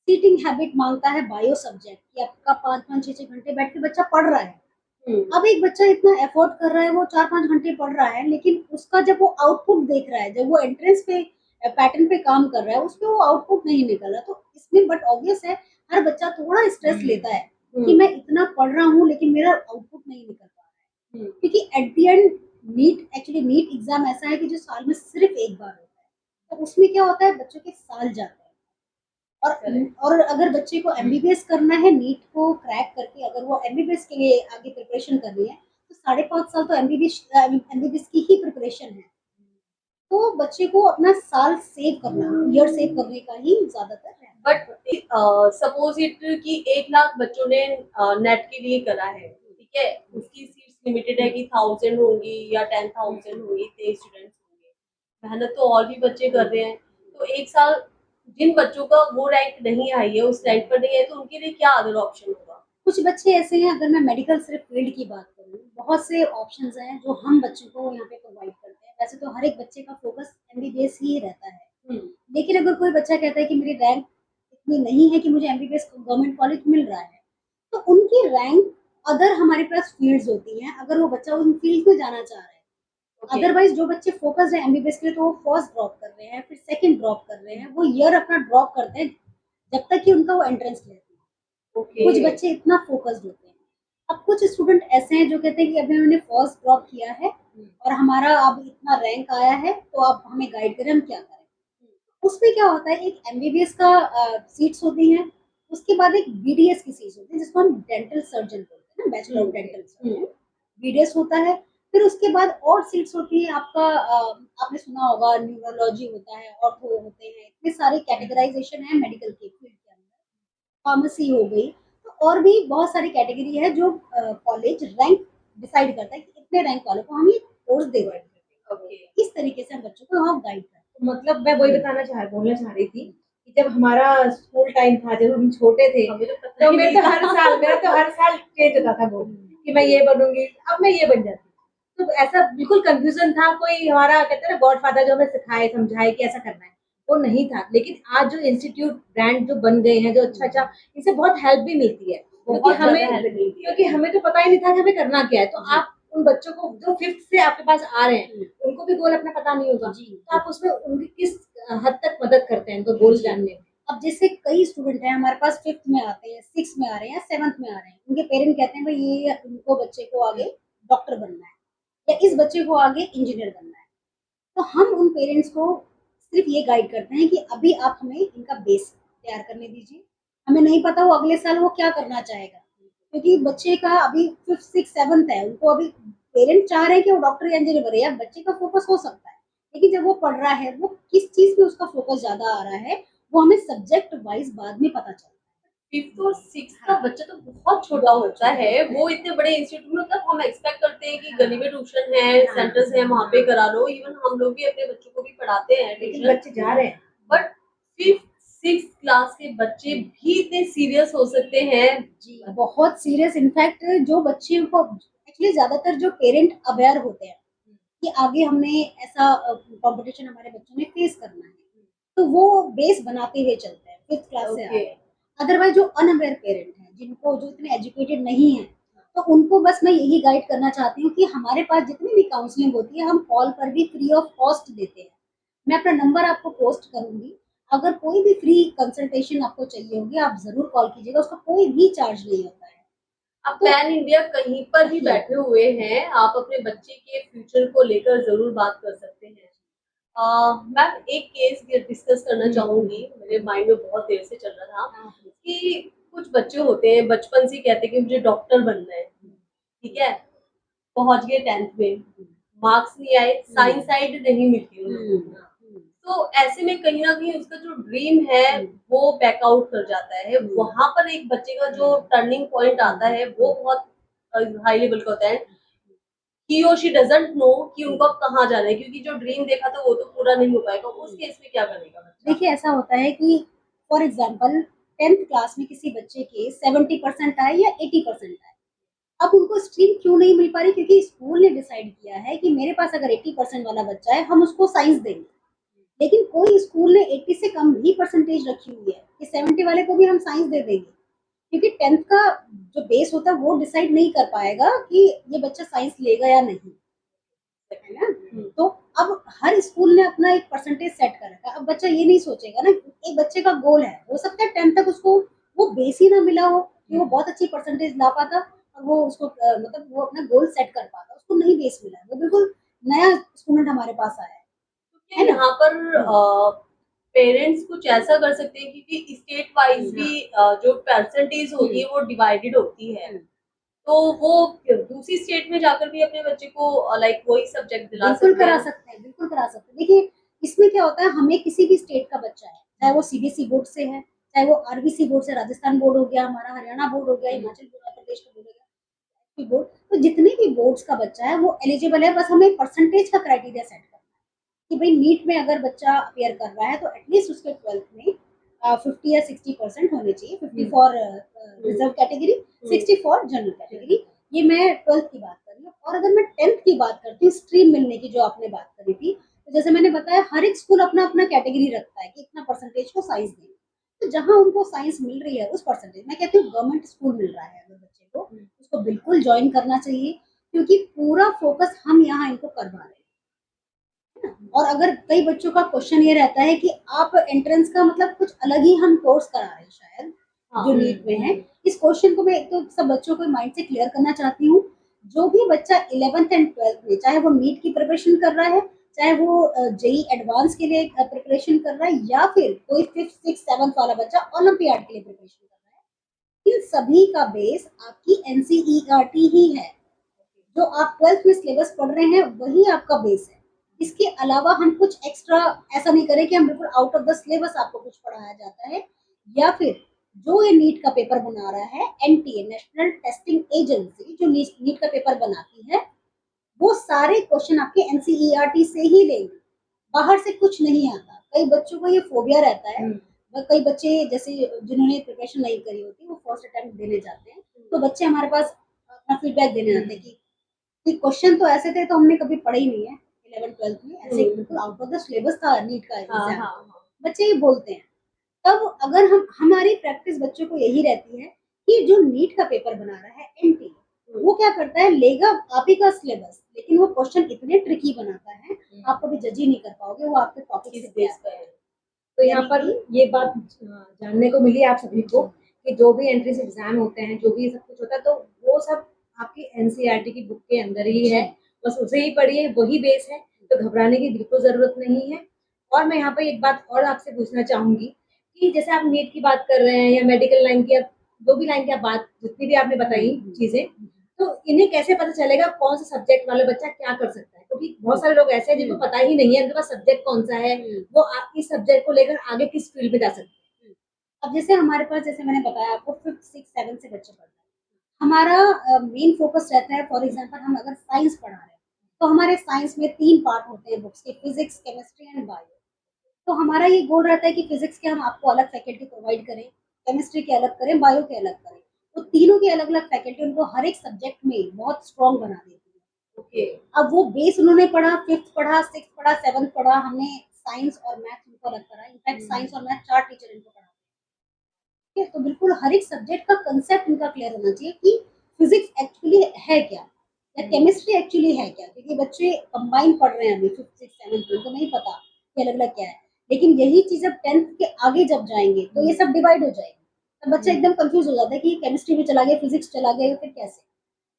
A: सीटिंग हैबिट माँगता है बायो सब्जेक्ट कि आपका 5-5 6-6 घंटे बैठ के बच्चा पढ़ रहा है।
B: हुँ।
A: अब एक बच्चा इतना एफर्ट कर रहा है, वो 4-5 घंटे पढ़ रहा है, लेकिन उसका जब वो आउटपुट देख रहा है, जब वो एंट्रेंस पे पैटर्न पे काम कर रहा है, उसपे वो आउटपुट नहीं निकल रहा। तो इसमें बट ऑब्वियस है, हर बच्चा थोड़ा स्ट्रेस लेता है कि मैं इतना पढ़ रहा हूँ, लेकिन मेरा आउटपुट नहीं निकल पा रहा है। क्योंकि at the end NEET exam ऐसा है कि जो साल में सिर्फ़ 1 बार होता है। तो उसमें क्या होता है, बच्चों के साल जाते हैं। और
B: करेक्ट।
A: और अगर बच्चे को एमबीबीएस करना है, नीट को क्रैक करके अगर वो एमबीबीएस के लिए आगे प्रिपरेशन करनी है, तो 5.5 साल तो एमबीबीएस की ही प्रिपरेशन है। तो बच्चे को अपना साल सेव करना, ईयर सेव करने का ही ज़्यादातर रहता है।
B: बट सपोज इट कि 1 लाख बच्चों ने नेट के लिए करा है, ठीक है, उसकी सीट्स लिमिटेड है कि 1000 होंगी या 10,000 होंगी, 23 स्टूडेंट्स होंगे, मेहनत तो और भी बच्चे कर रहे हैं, तो 1 साल जिन बच्चों का वो रैंक नहीं आई है, उस रैंक पर नहीं है, तो उनके लिए क्या अदर ऑप्शन होगा?
A: कुछ बच्चे ऐसे हैं, अगर मैं मेडिकल सिर्फ फील्ड की बात करूँ, बहुत से ऑप्शंस हैं जो हम बच्चों को यहाँ पे प्रोवाइड करते हैं। वैसे तो हर एक बच्चे का फ़ोकस एमबीबीएस ही रहता है।
B: हुँ।
A: लेकिन अगर कोई बच्चा कहता है कि मेरी रैंक इतनी नहीं है कि मुझे एमबीबीएस गवर्नमेंट कॉलेज मिल रहा है, तो उनकी रैंक, अगर हमारे पास फील्ड्स होती हैं, अगर वो बच्चा उन फील्ड्स में जाना चाह रहा है,
B: ओके।
A: अदरवाइज़ जो बच्चे फ़ोकस्ड हैं एमबीबीएस के लिए, तो वो फर्स्ट ड्रॉप कर रहे हैं, फिर सेकंड ड्रॉप कर रहे हैं, वो ईयर अपना ड्रॉप करते हैं, जब तक कि उनका वो एंट्रेंस क्लियर नहीं होता।
B: ओके।
A: कुछ बच्चे इतना फ़ोकस्ड होते हैं। अब कुछ स्टूडेंट ऐसे हैं जो कहते हैं कि अभी हमने फर्स्ट ड्रॉप किया है और हमारा अब इतना रैंक आया है, तो आप हमें गाइड करें, हम क्या करें? उसमें क्या होता है, एक एमबीबीएस का सीट्स होती हैं, उसके बाद एक बीडीएस की सीट्स होती है, जिसको हम डेंटल सर्जन बोलते हैं ना, bachelor of dental surgeon, BDS होता है। फिर उसके बाद और सीट्स होती है आपका, आपने सुना होगा न्यूरोलॉजी होता है, ऑर्थो होते हैं, इतने सारे कैटेगराइजेशन है मेडिकल के फील्ड के अंदर, फार्मेसी हो गई, तो और भी बहुत सारी कैटेगरी है जो कॉलेज रैंक डिसाइड करता है कि इतने रैंक वालों को हम ये कोर्स दे रहे हैं।
B: ओके।
A: इस तरीके से हम बच्चों को हम गाइड करते
C: तो मतलब मैं वही बोलना चाह रही थी कि जब हमारा स्कूल टाइम था, जब हम छोटे थे,
B: हमें तो पता
C: तो
B: ही नहीं था।
C: मेरा तो हर साल चेंज होता था गोल कि मैं ये बनूंगी, अब मैं ये बन जाती। तो ऐसा बिल्कुल कंफ्यूजन था, कोई हमारा कहते हैं ना गॉडफादर जो हमें सिखाए समझाए कि ऐसा करना है, वो नहीं था। लेकिन आज जो इंस्टीट्यूट ब्रांड जो बन गए हैं, जो अच्छा अच्छा, इनसे बहुत हेल्प भी मिलती है, क्योंकि
B: बहुत ज़्यादा
C: हमें
B: हेल्प मिलती है।
C: क्योंकि हमें तो पता ही नहीं था कि हमें करना क्या है। तो आप उन बच्चों को जो फिफ्थ से आपके पास आ रहे हैं, उनको भी गोल अपना पता नहीं होगा,
A: जी।
C: तो आप उसमें उनकी किस हद तक मदद करते हैं उनको गोल
A: जी।
C: जानने में?
A: अब जैसे कई स्टूडेंट हैं हमारे पास, 5th में आते हैं, 6th में आ रहे हैं, 7th में आ रहे हैं, उनके पेरेंट कहते हैं भाई ये उनको बच्चे को आगे डॉक्टर बनना है या इस बच्चे को आगे इंजीनियर बनना है। तो हम उन पेरेंट्स को सिर्फ ये गाइड करते हैं कि अभी आप हमें इनका बेस तैयार करने दीजिए, हमें नहीं पता वो अगले साल वो क्या करना चाहेगा, क्योंकि बच्चे का अभी 5th 6th 7th है, उनको अभी पेरेंट्स चाह रहे हैं कि वो डॉक्टर या इंजीनियर बने, यार बच्चे का फोकस हो सकता है, लेकिन जब वो पढ़ रहा है वो किस चीज में उसका फोकस ज्यादा आ रहा है वो हमें सब्जेक्ट वाइज बाद में पता चलता
B: फिफ्थ और सिक्स
A: है।
B: का
A: हाँ,
B: बच्चा तो बहुत छोटा
A: बहुत
B: होता
A: छोटा
B: है,
A: होता है।
B: वो इतने बड़े इंस्टीट्यूट में, मतलब हम एक्सपेक्ट करते हैं कि
A: हाँ,
B: गली में ट्यूशन है,
A: हाँ,
B: सेंटर्स है, वहां पे
A: हाँ,
B: करा लो। इवन हम लोग भी अपने बच्चों को भी पढ़ाते हैं
C: लेकिन
B: ट्यूशन,
C: बच्चे जा रहे हैं।
B: बट फिफ्थ सिक्स क्लास के बच्चे भी इतने सीरियस हो सकते हैं।
A: जी बहुत सीरियस। इनफैक्ट जो बच्चे को एक्चुअली ज्यादातर जो पेरेंट अवेयर होते हैं कि आगे हमने ऐसा कंपटीशन हमारे बच्चों ने फेस करना है, तो वो बेस बनाते हुए चलते हैं, 5th क्लास से आ
B: ओके,
A: रहे हैं। अदरवाइज जो अनअवेयर पेरेंट हैं, जिनको जो इतने एजुकेटेड नहीं है, तो उनको बस मैं यही गाइड करना चाहती हूँ कि हमारे पास जितनी भी काउंसलिंग होती है हम कॉल पर भी फ्री ऑफ कॉस्ट देते हैं। मैं अपना नंबर आपको पोस्ट करूंगी, अगर कोई भी फ्री कंसल्टेशन आपको चाहिए होगी आप जरूर कॉल कीजिएगा, उसका कोई भी चार्ज नहीं होता है।
B: आप
A: तो
B: पैन इंडिया कहीं पर भी
A: कहीं
B: बैठे हुए हैं, आप अपने बच्चे के फ्यूचर को लेकर जरूर बात कर सकते हैं। मैम, एक केस डिस्कस करना चाहूंगी, मेरे माइंड में बहुत देर से चल रहा था
A: हाँ,
B: कि कुछ बच्चे होते हैं बचपन से ही कहते हैं कि मुझे डॉक्टर बनना है, ठीक है, पहुंच गए 10th में, मार्क्स नहीं आए, साइंस साइड नहीं मिलती उन लोगों को, तो ऐसे में कहीं ना कहीं उसका जो ड्रीम है वो बैकआउट कर जाता है। वहां पर एक बच्चे का जो टर्निंग पॉइंट आता है वो बहुत हाई लेवल का होता है। ही और शी डजंट नो कि उनको अब कहाँ जाना है, क्योंकि जो ड्रीम देखा था वो तो पूरा नहीं हो पाएगा। उस केस में क्या करेगा बच्चा?
A: देखिए ऐसा होता है कि फॉर एग्जाम्पल 10th क्लास में किसी बच्चे के 70% आए या 80% आए, अब उनको स्ट्रीम क्यों नहीं मिल पा रही, क्योंकि स्कूल ने डिसाइड किया है कि मेरे पास अगर 80% वाला बच्चा है हम उसको साइंस देंगे, लेकिन कोई स्कूल ने 80 से कम ही परसेंटेज रखी हुई है कि 70 वाले को भी हम साइंस दे देंगे, क्योंकि 10th का जो बेस होता है वो डिसाइड नहीं कर पाएगा कि ये बच्चा साइंस लेगा या नहीं, है ना। तो अब हर स्कूल ने अपना एक परसेंटेज सेट कर रखा है, अब बच्चा ये नहीं सोचेगा ना, एक बच्चे का गोल है, हो सकता है 10th तक उसको वो बेस ही ना मिला हो कि वो बहुत अच्छी परसेंटेज ला पाता और वो उसको मतलब वो अपना गोल सेट कर पाता, उसको नहीं बेस मिला है, वो बिल्कुल नया स्टूडेंट हमारे पास आया
B: क्या
A: है ना।
B: यहाँ पर पेरेंट्स कुछ ऐसा कर सकते हैं, क्योंकि स्टेट वाइज भी जो परसेंटेज होती है वो डिवाइडेड होती है, तो वो दूसरी स्टेट में जाकर भी अपने बच्चे को लाइक वही सब्जेक्ट दिला
A: बिल्कुल
B: सकते
A: करा
B: हैं।
A: सकते हैं, बिल्कुल करा सकते हैं। देखिए इसमें क्या होता है, हमें किसी भी स्टेट का बच्चा है, चाहे वो सीबीएसई बोर्ड से है, चाहे वो आरबीसी बोर्ड से, राजस्थान बोर्ड हो गया हमारा, हरियाणा बोर्ड हो गया, हिमाचल प्रदेश का बोर्ड हो गया, कोई बोर्ड, तो जितने भी बोर्ड्स का बच्चा है वो एलिजिबल है, बस हमें परसेंटेज का क्राइटेरिया सेट करना है कि भाई नीट में अगर बच्चा अपियर कर रहा है तो एटलीस्ट उसके 12th में 50 या 60% होने चाहिए, 50 for reserve category, 60 for general category. ये मैं 12th की बात कर रही हूँ। और अगर मैं 10th की बात करती हूँ, स्ट्रीम मिलने की जो आपने बात करी थी, तो जैसे मैंने बताया हर एक स्कूल अपना अपना कैटेगरी रखता है कि इतना परसेंटेज को साइंस दें, तो जहाँ उनको साइंस मिल रही है उस परसेंटेज, मैं कहती हूँ गवर्नमेंट स्कूल मिल रहा है अगर बच्चे को, उसको बिल्कुल ज्वाइन करना चाहिए, क्योंकि पूरा फोकस हम यहाँ इनको करवा रहे हैं। और अगर कई बच्चों का क्वेश्चन ये रहता है कि आप एंट्रेंस का मतलब कुछ अलग ही हम कोर्स करा रहे हैं शायद, जो नीट में है, इस क्वेश्चन को मैं एक तो सब बच्चों को माइंड से क्लियर करना चाहती हूँ। जो भी बच्चा 11th एंड 12th में, चाहे वो नीट की प्रिपरेशन कर रहा है, चाहे वो जेई एडवांस के लिए प्रिपरेशन कर रहा है, या फिर कोई 5th 6th 7th वाला बच्चा ओलंपियाड के लिए प्रिपरेशन कर रहा है, इन सभी का बेस आपकी एनसीईआरटी ही है। जो आप 12th में सिलेबस पढ़ रहे हैं वही आपका बेस है। इसके अलावा हम कुछ एक्स्ट्रा ऐसा नहीं करें कि हम बिल्कुल आउट ऑफ द सिलेबस आपको कुछ पढ़ाया जाता है, या फिर जो ये नीट का पेपर बना रहा है, एनटीए नेशनल टेस्टिंग एजेंसी जो नीट का पेपर बनाती है, वो सारे क्वेश्चन आपके एनसीईआरटी से ही लेंगे, बाहर से कुछ नहीं आता। कई बच्चों को ये फोबिया रहता है, कई बच्चे जैसे जिन्होंने प्रिपरेशन नहीं करी होती वो फर्स्ट अटेम्प्ट देने जाते हैं, तो बच्चे हमारे पास अपना फीडबैक देने आते हैं कि क्वेश्चन तो ऐसे थे तो हमने कभी पढ़े ही नहीं है 11th 12th में, ऐसे बिल्कुल आउट ऑफ द सिलेबस था नीट का
B: हाँ
A: एग्जाम,
B: हाँ
A: बच्चे ये बोलते हैं। तब अगर हम हमारी प्रैक्टिस बच्चों को यही रहती है कि जो नीट का पेपर बना रहा है एनटी, वो क्या करता है, लेगा आप ही का सिलेबस, लेकिन वो क्वेश्चन इतने ट्रिकी बनाता है आप कभी जज ही नहीं कर पाओगे वो आपके टॉपिक
B: किस
A: से क्या
B: बेस पर है।
C: तो यहाँ पर ये बात जानने को मिली आप सभी को कि जो भी एंट्रेंस एग्जाम होते हैं, जो भी सब कुछ होता है, तो वो सब आपकी एनसीईआरटी की बुक के अंदर ही है, बस उसे ही पढ़िए, वही बेस है, तो घबराने की बिल्कुल जरूरत नहीं है। और मैं यहाँ पर एक बात और आपसे पूछना चाहूंगी कि जैसे आप नीट की बात कर रहे हैं या मेडिकल लाइन की, आप जो भी लाइन की आप बात जितनी भी आपने बताई चीजें, तो इन्हें कैसे पता चलेगा कौन सा सब्जेक्ट वाला बच्चा क्या कर सकता है? क्योंकि बहुत सारे लोग ऐसे हैं जिनको पता ही नहीं है उनके पास सब्जेक्ट कौन सा है, वो इस सब्जेक्ट को लेकर आगे किस फील्ड में जा सकते हैं।
A: अब जैसे हमारे पास, जैसे मैंने बताया आपको, 5th 6th 7th से बच्चे पढ़ते हैं। हमारा मेन फोकस रहता है, फॉर एग्जांपल हम अगर साइंस पढ़ा रहे हैं तो हमारे साइंस में 3 पार्ट होते हैं बुक्स के, फिजिक्स, केमिस्ट्री एंड बायो। तो हमारा ये गोल रहता है कि फिजिक्स के हम आपको अलग फैकल्टी प्रोवाइड करें, केमिस्ट्री के अलग करें, बायो के अलग करें। तो तीनों की अलग अलग फैकल्टी उनको हर एक सब्जेक्ट में बहुत स्ट्रांग बना देती है।
B: ओके।
A: अब वो बेस उन्होंने पढ़ा, 5th पढ़ा, 6th पढ़ा, 7th पढ़ा, हमने साइंस और मैथ उनको अलग करा। इनफैक्ट साइंस और मैथ 4 टीचर इनको पढ़ा। ठीक है, तो बिल्कुल हर एक सब्जेक्ट का कंसेप्ट इनका क्लियर होना चाहिए कि फिजिक्स एक्चुअली है क्या, या केमिस्ट्री एक्चुअली है क्या। क्योंकि बच्चे कंबाइन पढ़ रहे हैं अभी 5th 6th 7th में, तो नहीं पता कि अलग अलग क्या है। लेकिन यही चीज जब 10th के आगे जब जाएंगे तो ये सब डिवाइड हो जाएगी। तब बच्चा एकदम कंफ्यूज हो जाता है कि केमिस्ट्री में चला गया, फिजिक्स चला गया, या फिर कैसे।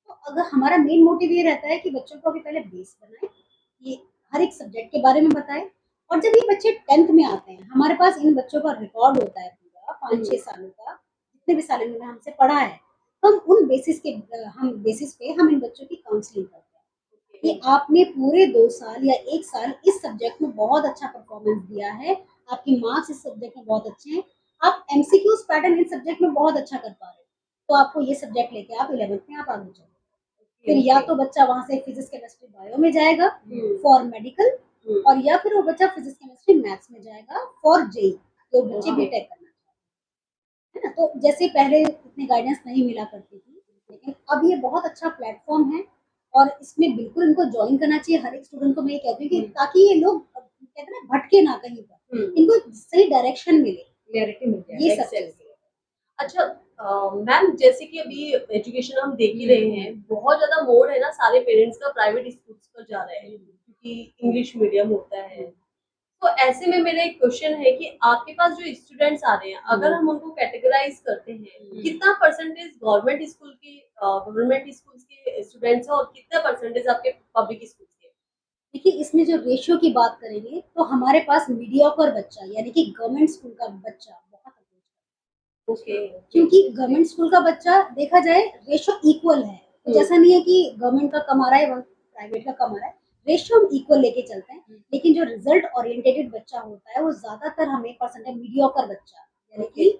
A: तो अगर हमारा मेन मोटिव ये रहता है कि बच्चों को अभी पहले बेस बनाए, ये हर एक सब्जेक्ट के बारे में बताए। और जब ये बच्चे 10th में आते हैं, हमारे पास इन बच्चों का रिकॉर्ड होता है पूरा 5-6 सालों का, जितने भी साल इन्होंने हमसे पढ़ा है। हम उन बेसिस के हम बेसिस पे हम इन बच्चों की काउंसलिंग करते हैं कि आपने पूरे 2 साल या 1 साल इस सब्जेक्ट में बहुत अच्छा परफॉर्मेंस दिया है, आपके मार्क्स इस सब्जेक्ट में बहुत अच्छे हैं, आप एमसीक्यूज पैटर्न इस सब्जेक्ट में बहुत अच्छा कर पा रहे हो, तो आपको ये सब्जेक्ट लेके आप 11th में आप आगे चलो। फिर या तो बच्चा वहां से फिजिक्स केमिस्ट्री बायो में जाएगा फॉर मेडिकल, और या फिर वो बच्चा फिजिक्स केमिस्ट्री मैथ्स में जाएगा फॉर जेई, जो बच्चे बीटेक करना है ना। तो जैसे पहले इतनी गाइडेंस नहीं मिला करती थी, लेकिन अब ये बहुत अच्छा प्लेटफॉर्म है और इसमें बिल्कुल इनको ज्वाइन करना चाहिए हर एक स्टूडेंट को। मैं ये कहती हूँ कि ताकि ये लोग कहते हैं ना भटके ना कहीं पर, इनको सही डायरेक्शन मिले,
C: क्लैरिटी मिल जाए।
A: ये सब चीजें।
B: अच्छा मैम, जैसे कि अभी एजुकेशन हम देख ही रहे हैं, बहुत ज्यादा मोड़ है ना सारे पेरेंट्स का प्राइवेट स्कूल्स पर जा रहे हैं क्योंकि इंग्लिश मीडियम होता है। तो ऐसे में मेरा एक क्वेश्चन है कि आपके पास जो स्टूडेंट्स आ रहे हैं, अगर हम उनको कैटेगराइज करते हैं, कितना परसेंटेज गवर्नमेंट स्कूल्स के स्टूडेंट्स हैं और कितना परसेंटेज आपके पब्लिक स्कूल्स के?
A: देखिए, इसमें जो रेशियो की बात करेंगे तो हमारे पास मीडियोकर बच्चा यानी कि गवर्नमेंट स्कूल का बच्चा बहुत अप्रोच करता
B: ओके।
A: है, क्योंकि गवर्नमेंट स्कूल का बच्चा देखा जाए रेशियो इक्वल है। तो जैसा नहीं है कि गवर्नमेंट का कम आ रहा है प्राइवेट का कम आ रहा है, रेशियो हम इक्वल लेके चलते हैं। लेकिन जो रिजल्ट ओरिएंटेटेड बच्चा होता है वो ज्यादातर हमें परसेंटेज मीडियोकर बच्चा, यानी कि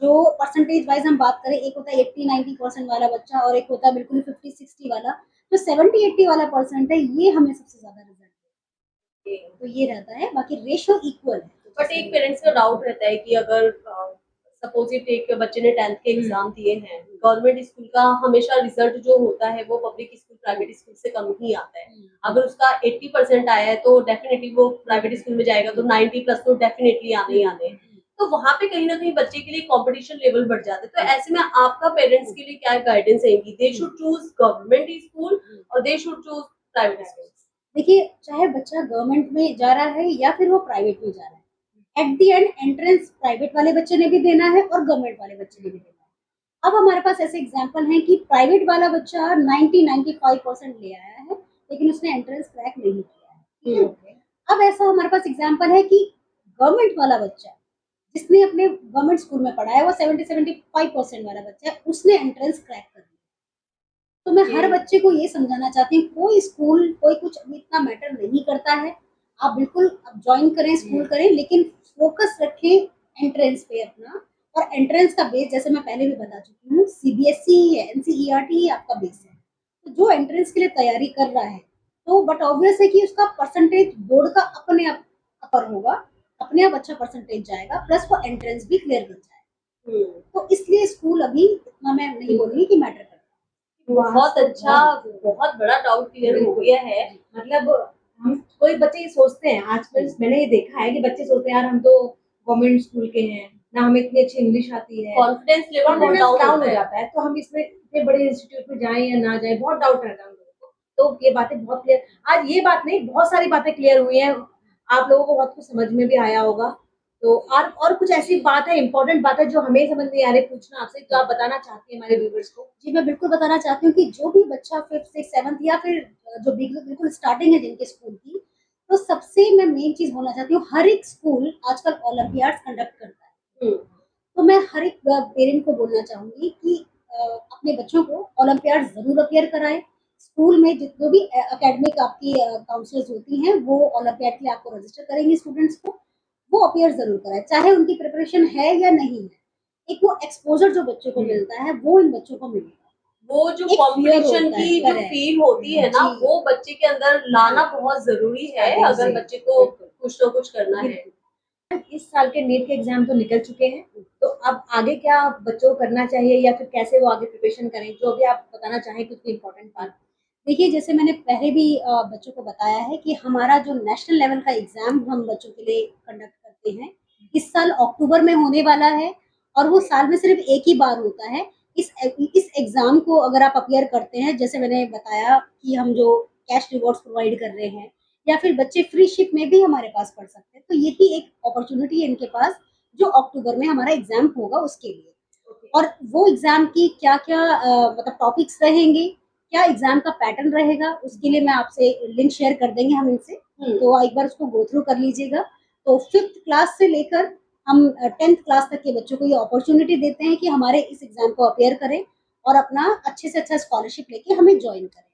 A: जो परसेंटेज वाइज हम बात करें, एक होता है 80-90% वाला बच्चा और एक होता है बिल्कुल 50-60 वाला। जो 70-80 वाला परसेंट है, ये हमें सबसे ज्यादा रिजल्ट है। तो ये रहता है, बाकी रेशियो इक्वल है।
B: बट एक पेरेंट्स का डाउट रहता है कि अगर सपोज इट एक बच्चे ने 10th के एग्जाम दिए हैं, गवर्नमेंट स्कूल का हमेशा रिजल्ट जो होता है वो पब्लिक स्कूल प्राइवेट स्कूल से कम ही आता है। अगर उसका 80% आया है तो डेफिनेटली वो प्राइवेट स्कूल में जाएगा, तो 90 प्लस तो डेफिनेटली आने ही आने हैं। तो वहां पे कहीं ना कहीं बच्चे के लिए कंपटीशन लेवल बढ़ जाता है। तो ऐसे में आपका पेरेंट्स के लिए क्या गाइडेंस रहेगी? They should choose government school और they should choose private school?
A: देखिए, चाहे बच्चा गवर्नमेंट में जा रहा है या फिर वो प्राइवेट में जा रहा है, eight the and entrance private वाले बच्चे ने भी देना है और गवर्नमेंट वाले बच्चे ने भी देना है। अब हमारे पास ऐसे एग्जांपल हैं कि प्राइवेट वाला बच्चा 90-95% ले आया है, लेकिन उसने एंट्रेंस क्रैक नहीं किया है। ठीक है? अब ऐसा हमारे पास एग्जांपल है कि गवर्नमेंट वाला बच्चा जिसने अपने गवर्नमेंट स्कूल में पढ़ा है, वो 70-75% वाला बच्चा है, उसने एंट्रेंस क्रैक कर दिया। तो मैं हर बच्चे को ये समझाना चाहती हूँ, कोई स्कूल कोई कुछ अभी इतना मैटर नहीं करता है। आप बिल्कुल अब ज्वाइन करें, स्कूल करें, लेकिन फोकस रखें एंट्रेंस पे अपना। और एंट्रेंस का बेस, जैसे मैं पहले भी बता चुकी हूँ, सीबीएसई है, एनसीईआरटी ही आपका बेस है। तो जो एंट्रेंस के लिए तैयारी कर रहा है, तो बट ऑब्वियस है कि उसका परसेंटेज बोर्ड का अपने आप अपर होगा, अपने आप अच्छा परसेंटेज जाएगा, प्लस वो एंट्रेंस भी क्लियर कर जाएगा। तो इसलिए स्कूल अभी इतना मैं नहीं बोलूंगी कि मैटर करता है।
B: बहुत अच्छा, बहुत बड़ा डाउट क्लियर हो गया है।
C: मतलब हम कोई बच्चे ये सोचते हैं, आजकल मैंने ये देखा है कि बच्चे सोचते हैं यार हम तो गवर्नमेंट स्कूल के हैं ना, हमें इतनी अच्छी इंग्लिश आती है,
B: कॉन्फिडेंस लेवल बहुत
C: डाउन हो
B: है।
C: जाता है। तो हम इसमें इतने बड़े इंस्टीट्यूट में जाएं या ना जाएं, बहुत डाउट रहता है हम लोगों को। तो ये बातें बहुत क्लियर, आज ये बात नहीं, बहुत सारी बातें क्लियर हुई हैं, आप लोगों को बहुत कुछ समझ में भी आया होगा। तो और कुछ ऐसी बात है, इंपॉर्टेंट बात है जो हमें समझ नहीं आ रही, पूछना आपसे, जो आप बताना चाहती हैं हमारे व्यूअर्स को?
A: जी, मैं बिल्कुल बताना चाहती हूँ कि जो भी बच्चा 5th 6th 7th या फिर जो बिल्कुल स्टार्टिंग है जिनके स्कूल की, तो सबसे मैं मेन चीज़ बोलना चाहती हूँ, हर एक स्कूल आजकल ओलंपियाड्स कंडक्ट करता है। तो मैं हर एक पेरेंट को बोलना चाहूँगी कि अपने बच्चों को ओलंपियाड ज़रूर अपीयर कराएँ। स्कूल में जितने भी एकेडमिक आपकी काउंसलर्स होती हैं, वो ओलंपियाड के लिए आपको रजिस्टर करेंगी स्टूडेंट्स को, वो अपीयर ज़रूर कराएँ, चाहे उनकी प्रिपरेशन है या नहीं है। एक वो एक्सपोज़र जो बच्चों को मिलता है, वो इन बच्चों को मिलेगा।
B: वो जो
A: एक फ़ियर
B: कंपटीशन
A: होता है,
B: की जो
A: करेक्ट।
B: फील होती है ना,
A: जी।
B: वो बच्चे के अंदर लाना बहुत ज़रूरी है,
A: स्टार्टिंग
B: अगर
A: से,
B: बच्चे को
A: बिल्कुल,
B: कुछ ना कुछ करना है।
A: बिल्कुल।
C: इस साल के नीट के एग्जाम तो निकल चुके हैं, तो अब आगे क्या बच्चों को करना चाहिए या फिर कैसे वो आगे प्रिपरेशन करें, जो भी आप बताना चाहें कुछ भी इम्पोर्टेंट बात।
A: देखिए, जैसे मैंने पहले भी बच्चों को बताया है कि हमारा जो नेशनल लेवल का एग्ज़ाम हम बच्चों के लिए कंडक्ट करते हैं, इस साल अक्टूबर में होने वाला है और वो साल में सिर्फ़ एक ही बार होता है। इस एग्ज़ाम को अगर आप अपीयर करते हैं, जैसे मैंने बताया कि हम जो कैश रिवॉर्ड्स प्रोवाइड कर रहे हैं या फिर बच्चे फ्री शिप में भी हमारे पास पढ़ सकते हैं, तो यही एक अपॉर्च्युनिटी है इनके पास, जो अक्टूबर में हमारा एग्ज़ाम होगा उसके लिए। और वो एग्ज़ाम की क्या-क्या मतलब टॉपिक्स रहेंगे, क्या एग्ज़ाम का पैटर्न रहेगा, उसके लिए मैं आपसे लिंक शेयर कर देंगे हम इनसे, तो एक बार उसको गो थ्रू कर लीजिएगा। तो 5th क्लास से लेकर हम 10th क्लास तक के बच्चों को ये अपॉर्च्युनिटी देते हैं कि हमारे इस एग्ज़ाम को अपीयर करें और अपना अच्छे से अच्छा स्कॉलरशिप लेके हमें जॉइन करें।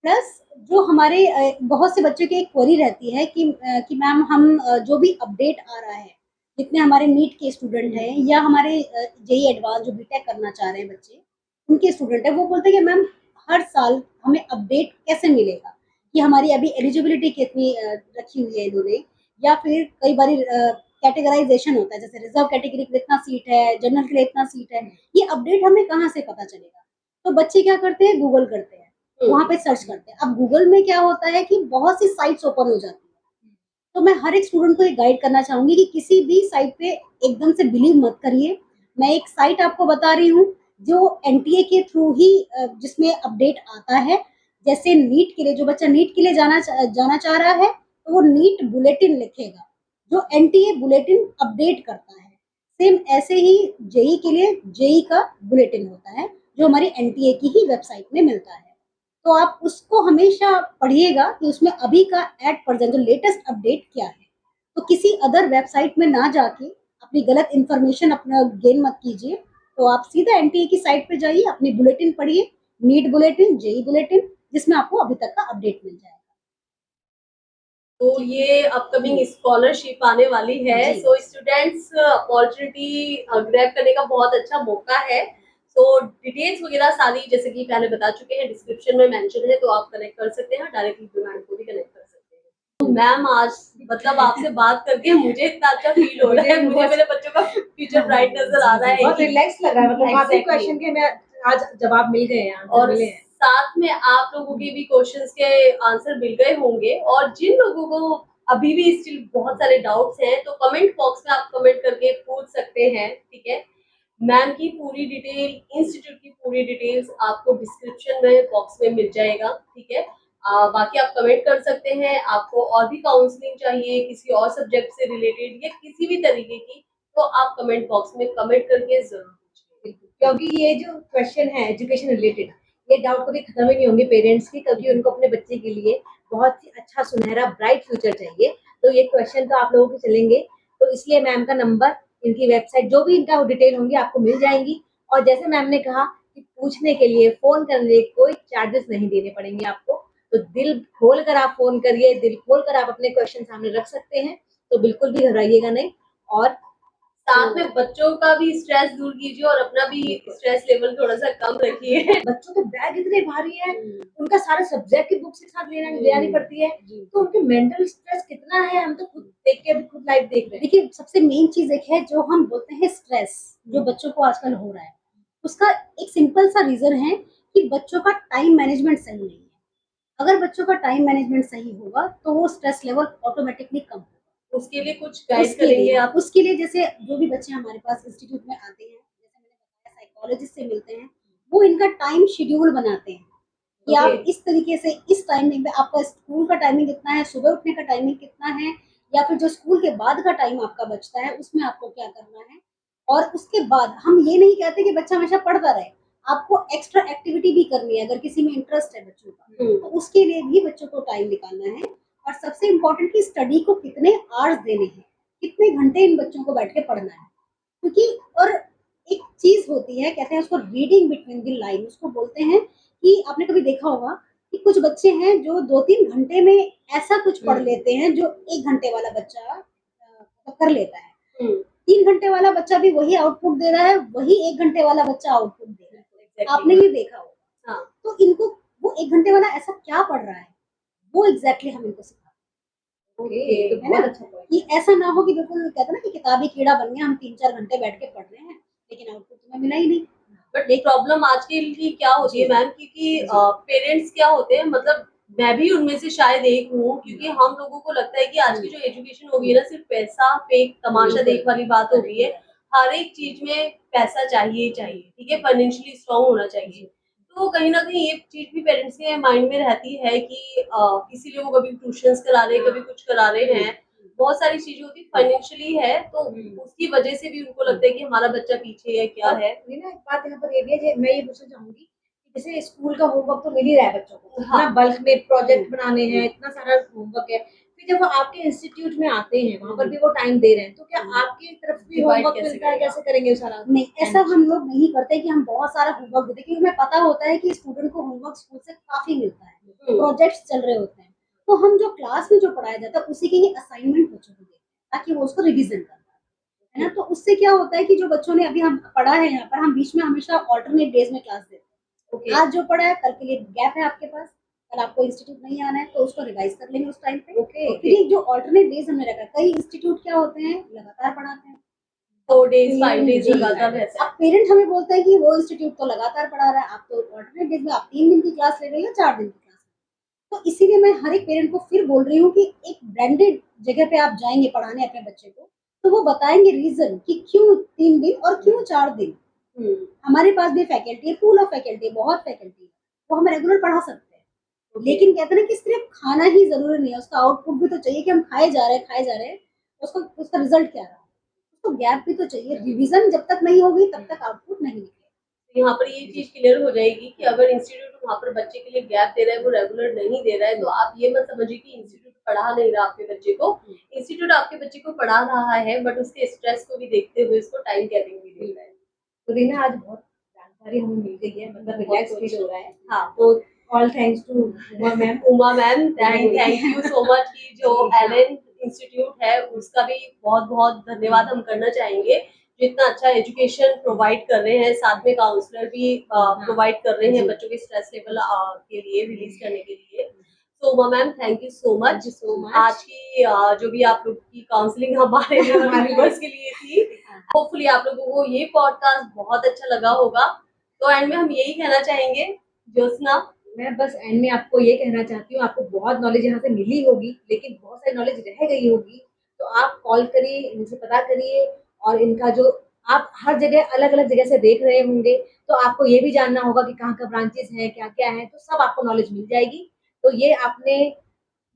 A: प्लस जो हमारे बहुत से बच्चों की एक क्वेरी रहती है कि मैम हम जो भी अपडेट आ रहा है, जितने हमारे नीट के स्टूडेंट हैं या हमारे जेईई एडवांस जो बीटेक करना चाह रहे हैं बच्चे, उनके स्टूडेंट हैं, वो बोलते हैं कि मैम हर साल हमें अपडेट कैसे मिलेगा? कि हमारी अभी एलिजिबिलिटी कितनी रखी हुई है इन्होंने या फिर कई बारी कैटेगराइज़ेशन होता है, जैसे रिज़र्व कैटेगरी के लिए इतना सीट है, जनरल के लिए इतना सीट है, ये अपडेट हमें कहाँ से पता चलेगा? तो बच्चे क्या करते हैं, गूगल करते हैं। वहाँ पे सर्च करते हैं। अब गूगल में क्या होता है कि बहुत सी साइट्स ओपन हो जाती हैं। तो मैं हर एक स्टूडेंट को ये गाइड करना चाहूँगी कि किसी भी साइट पे एकदम से बिलीव मत करिए। मैं एक साइट आपको बता रही हूँ, जो एनटीए के थ्रू ही जिसमें अपडेट आता है। जैसे नीट के लिए जो बच्चा नीट के लिए जाना चाह रहा है, तो वो नीट बुलेटिन लिखेगा, जो एनटीए बुलेटिन अपडेट करता है। सेम ऐसे ही जेईई के लिए जेईई का बुलेटिन होता है, जो हमारी एनटीए की ही वेबसाइट में मिलता है। तो आप उसको हमेशा पढ़िएगा कि उसमें अभी का एट प्रेज़ेंट जो लेटेस्ट अपडेट क्या है। तो किसी अदर वेबसाइट में ना जाके अपनी गलत इन्फॉर्मेशन अपना गेन मत कीजिए। तो आप सीधा एनटीए की साइट पे जाइए, अपनी बुलेटिन पढ़िए, नीट बुलेटिन, जेईई बुलेटिन, जिसमें आपको अभी तक का अपडेट मिल जाएगा।
B: तो ये अपकमिंग
A: जी,
B: स्कॉलरशिप आने वाली है,
A: जी,
B: सो स्टूडेंट्स अपॉर्चुनिटी ग्रैब करने का बहुत अच्छा मौका है। सो डिटेल्स वगैरह सारी जैसे कि पहले बता चुके हैं, डिस्क्रिप्शन में मेंशन है, तो आप कनेक्ट कर सकते हैं, डायरेक्टली मैम को भी कनेक्ट कर सकते हैं। तो मैम आज मतलब आपसे बात करके मुझे इतना अच्छा फील हो रहा है, मुझे मेरे बच्चों का फ्यूचर ब्राइट नज़र आ रहा है
C: बहुत
B: कि
C: रिलैक्स लग रहा है, मतलब काफ़ी
B: एग्ज़ैक्टली।
C: क्वेश्चन के मैं आज जवाब मिल गए हैं, आंसर
B: और
C: मिले हैं।
B: साथ में आप लोगों के भी क्वेश्चंस के आंसर मिल गए होंगे, और जिन लोगों को अभी भी स्टिल बहुत सारे डाउट्स हैं, तो कमेंट बॉक्स में आप कमेंट करके पूछ सकते हैं, ठीक है? मैम की पूरी डिटेल, इंस्टीट्यूट की पूरी डिटेल्स आपको डिस्क्रिप्शन में बॉक्स में मिल जाएगा, ठीक है? बाकी आप कमेंट कर सकते हैं, आपको और भी काउंसलिंग चाहिए किसी और सब्जेक्ट से रिलेटेड या किसी भी तरीके की, तो आप कमेंट बॉक्स में कमेंट करके ज़रूर पूछिए।
C: क्योंकि ये जो क्वेश्चन है एजुकेशन रिलेटेड, ये डाउट कभी खत्म ही नहीं होंगे पेरेंट्स की, क्योंकि उनको अपने बच्चे के लिए बहुत ही अच्छा सुनहरा ब्राइट फ्यूचर चाहिए। तो ये क्वेश्चन तो आप लोगों के चलेंगे, तो इसलिए मैम का नंबर, इनकी वेबसाइट, जो भी इनका डिटेल होंगी आपको मिल जाएंगी। और जैसे मैम ने कहा कि पूछने के लिए, फोन करने के कोई चार्जेस नहीं देने पड़ेंगे आपको, तो दिल खोल कर आप फोन करिए, दिल खोल कर आप अपने क्वेश्चन सामने रख सकते हैं, तो बिल्कुल भी घबराइएगा नहीं। और
B: साथ में बच्चों का भी स्ट्रेस दूर कीजिए और अपना भी स्ट्रेस लेवल थोड़ा-सा कम रखिए।
C: बच्चों के बैग इतने भारी हैं, उनका सारे सब्जेक्ट की बुक्स एक साथ ले आनी पड़ती है,
A: जी।
C: तो उनके मेंटल स्ट्रेस कितना है, हम तो खुद देख के अभी खुद लाइव देख रहे हैं।
A: देखिए, सबसे मेन चीज़ एक है जो हम बोलते हैं स्ट्रेस, जो बच्चों को आजकल हो रहा है। उसका एक सिंपल सा रीज़न है कि बच्चों का टाइम मैनेजमेंट सही नहीं है। अगर बच्चों का टाइम मैनेजमेंट सही होगा, तो वो स्ट्रेस लेवल ऑटोमैटिकली कम होगा।
B: उसके लिए कुछ गाइड करेंगे आप?
A: उसके लिए जैसे जो भी बच्चे हमारे पास इंस्टीट्यूट में आते हैं, जैसे मैंने बताया साइकोलॉजिस्ट से मिलते हैं, वो इनका टाइम शेड्यूल बनाते हैं कि
B: ओके।
A: आप इस तरीके से इस टाइमिंग में आपका स्कूल का टाइमिंग कितना है, सुबह उठने का टाइमिंग कितना है या फिर जो स्कूल के बाद का टाइम आपका बचता है, उसमें आपको क्या करना है। और उसके बाद हम ये नहीं कहते कि बच्चा हमेशा पढ़ता रहे, आपको एक्स्ट्रा एक्टिविटी भी करनी है अगर किसी में इंटरेस्ट है बच्चों का, तो उसके लिए भी बच्चों को टाइम निकालना है। और सबसे इम्पोर्टेंट कि स्टडी को कितने आवर्स देने हैं, कितने घंटे इन बच्चों को बैठ के पढ़ना है। क्योंकि और एक चीज होती है, कहते हैं उसको रीडिंग बिटवीन द लाइन, उसको बोलते हैं कि आपने कभी देखा होगा कि कुछ बच्चे हैं जो 2-3 घंटे में ऐसा कुछ पढ़ लेते हैं जो 1 घंटे वाला बच्चा कर लेता है। 3 घंटे वाला बच्चा भी वही आउटपुट दे रहा है, वही 1 घंटे वाला बच्चा आउटपुट दे रहा है। आपने
B: एग्जैक्टली।
A: ये देखा होगा।
B: हाँ।
A: तो इनको वो 1 घंटे वाला ऐसा क्या पढ़ रहा है, वो एग्ज़ैक्टली हम इनको सिखाते
C: ओके,
A: हैं,
C: तो
A: है ना?
C: बहुत अच्छा पॉइंट।
A: कि ऐसा ना हो कि बिल्कुल कहते हैं ना कि किताबी कीड़ा बन गया, हम 3-4 घंटे बैठ के पढ़ रहे हैं, लेकिन आउटपुट तुम्हें मिला ही नहीं।
B: बट एक प्रॉब्लम आजकल की क्या होती है
A: जी।
B: मैम, क्योंकि
A: जी।
B: पेरेंट्स क्या होते हैं, मतलब मैं भी उनमें से शायद एक हूँ, क्योंकि हम लोगों को लगता है कि आज की जो एजुकेशन हो गई है ना, सिर्फ पैसा फेक तमाशा देख वाली बात हो गई है। हर एक चीज में पैसा चाहिए ही चाहिए, ठीक है, फाइनेंशियली स्ट्रांग होना चाहिए। तो कहीं ना कहीं ये चीज भी पेरेंट्स के माइंड में रहती है कि इसीलिए वो कभी ट्यूशंस करा रहे हैं, कभी कुछ करा रहे हैं। बहुत सारी चीजें होती है, फाइनेंशियली है, तो उसकी वजह से भी उनको लगता है कि हमारा बच्चा पीछे है, क्या
C: और
B: है।
C: ये ना एक बात यहाँ पर ये भी है, मैं ये पूछना चाहूंगी कि जैसे स्कूल का होमवर्क तो मिल ही रहा है बच्चों को,
B: हाँ।
C: इतना बल्क में प्रोजेक्ट बनाने हैं, इतना सारा होमवर्क है, फिर जब वो आपके इंस्टीट्यूट में आते हैं वहां पर भी वो टाइम दे रहे हैं, तो क्या आपकी तरफ भी
B: Divide
C: होमवर्क
B: कैसे
C: मिलता है,
B: करेगा?
C: कैसे करेंगे सारा?
A: नहीं, ऐसा हम लोग नहीं करते कि हम बहुत सारा होमवर्क देते हैं, क्योंकि हमें पता होता है कि स्टूडेंट को होमवर्क स्कूल से काफ़ी मिलता है, प्रोजेक्ट्स चल रहे होते हैं। तो हम जो क्लास में जो पढ़ाया जाता है, उसी के ही असाइनमेंट बच्चों को देते हैं, ताकि वो उसको रिवीज़न कर पाएँ, है ना? तो उससे क्या होता है कि जो बच्चों ने अभी हम पढ़ा है यहाँ पर, हम बीच में हमेशा अल्टरनेट डेज़ में क्लास देते हैं।
C: ओके,
A: आज जो पढ़ा है, कल के लिए गैप है आपके पास, कल आपको इंस्टीट्यूट नहीं आना है, तो उसको रिवाइज़ कर लेंगे उस टाइम पे।
C: ओके,
A: और फिर ये जो अल्टरनेट डेज़ हमने रखा है, कई इंस्टीट्यूट क्या होते हैं, लगातार पढ़ाते हैं।
B: 4 डेज 5 डेज
A: जी।
B: लगातार रहता
A: अब
B: है।
A: पेरेंट हमें बोलते हैं कि वो इंस्टीट्यूट तो लगातार पढ़ा रहा है, आप तो अल्टरनेट डेज़ में आप 3 दिन की क्लास ले रहे हो या 4 दिन की क्लास। तो इसीलिए मैं हर एक पेरेंट को फिर बोल रही हूँ कि एक ब्रांडेड जगह पे आप जाएँगे पढ़ाने अपने बच्चे को, तो वो बताएँगे रीज़न कि क्यों 3 दिन और क्यों 4 दिन।
B: हुँ,
A: हमारे पास भी फैकल्टी है, पूल ऑफ फैकल्टी है, बहुत फैकल्टी है, वो हम रेगुलर पढ़ा सकते हैं।
B: ओके।
A: लेकिन कहते हैं ना कि सिर्फ खाना ही ज़रूरी नहीं है, उसका आउटपुट भी तो चाहिए कि हम खाए जा रहे हैं, उसका उसका रिज़ल्ट क्या रहा? उसको गैप भी तो चाहिए, रिवीज़न जब तक नहीं होगी तब तक आउटपुट नहीं निकलेगा।
B: यहाँ पर ये चीज़ क्लियर हो जाएगी कि अगर इंस्टीट्यूट वहाँ पर बच्चे के लिए गैप दे रहा है, वो रेगुलर नहीं दे रहा है, तो आप ये मत समझिए कि इंस्टीट्यूट पढ़ा नहीं रहा आपके बच्चे को। इंस्टीट्यूट आपके बच्चे को पढ़ा रहा है, बट उसके स्ट्रेस को भी देखते हुए उसको टाइम गैपिंग भी दे रहा है।
C: तो रीना आज बहुत जानकारी हमें मिल गई है, मतलब
B: बहुत
C: रिलैक्स
B: कुछ।
C: फील हो रहा है।
B: हाँ।
C: तो all thanks to Uma ma'am.
B: Uma ma'am, thank you so much कि जो एलन इंस्टीट्यूट है उसका भी बहुत बहुत धन्यवाद हम करना चाहेंगे, जो इतना अच्छा एजुकेशन प्रोवाइड कर रहे हैं, साथ में काउंसलर भी प्रोवाइड कर रहे हैं बच्चों के स्ट्रेस लेवल के लिए रिलीज करने के लिए। तो Uma ma'am, thank you so
C: thank
B: much.
C: You so much.
B: आज की जो भी आप लोग की काउंसलिंग हमारे व्यूअर्स के लिए थी, होपफुली आप लोगों को ये पॉडकास्ट बहुत अच्छा लगा होगा। तो एंड में हम यही कहना चाहेंगे, ज्योत्सना,
C: मैं बस एंड में आपको ये कहना चाहती हूँ, आपको बहुत नॉलेज यहाँ से मिली होगी, लेकिन बहुत सारी नॉलेज रह गई होगी, तो आप कॉल करिए, इनसे पता करिए, और इनका जो आप हर जगह अलग-अलग जगह से देख रहे होंगे, तो आपको ये भी जानना होगा कि कहाँ-कहाँ ब्रांचेस हैं, क्या-क्या है, तो सब आपको नॉलेज मिल जाएगी। तो ये आपने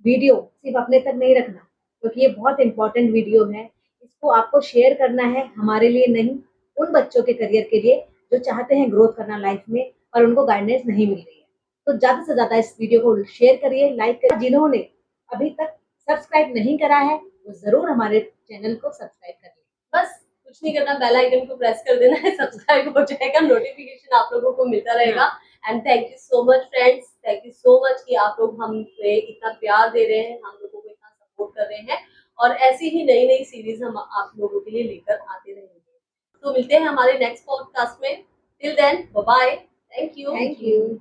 C: वीडियो सिर्फ अपने तक नहीं रखना, क्योंकि ये बहुत इंपॉर्टेंट वीडियो है। इसको आपको शेयर करना है, हमारे लिए नहीं, उन बच्चों के करियर के लिए जो चाहते हैं ग्रोथ करना लाइफ में, पर उनको गाइडेंस नहीं मिल रही है। तो ज़्यादा से ज़्यादा इस वीडियो को शेयर करिए, लाइक करिए। जिन्होंने अभी तक सब्सक्राइब नहीं करा है, वो ज़रूर हमारे चैनल को सब्सक्राइब कर लें।
B: बस कुछ नहीं करना, बेल आइकन को प्रेस कर देना है, सब्सक्राइब हो जाएगा, नोटिफिकेशन आप लोगों को मिलता रहेगा। And thank you so much friends, thank you so much कि आप लोग हमें इतना प्यार दे रहे हैं, हम लोगों को इतना सपोर्ट कर रहे हैं, और ऐसी ही नई नई सीरीज हम आप लोगों के लिए लेकर आते रहेंगे। तो मिलते हैं हमारे नेक्स्ट पॉडकास्ट में। Till then, bye bye, thank you.
C: Thank you.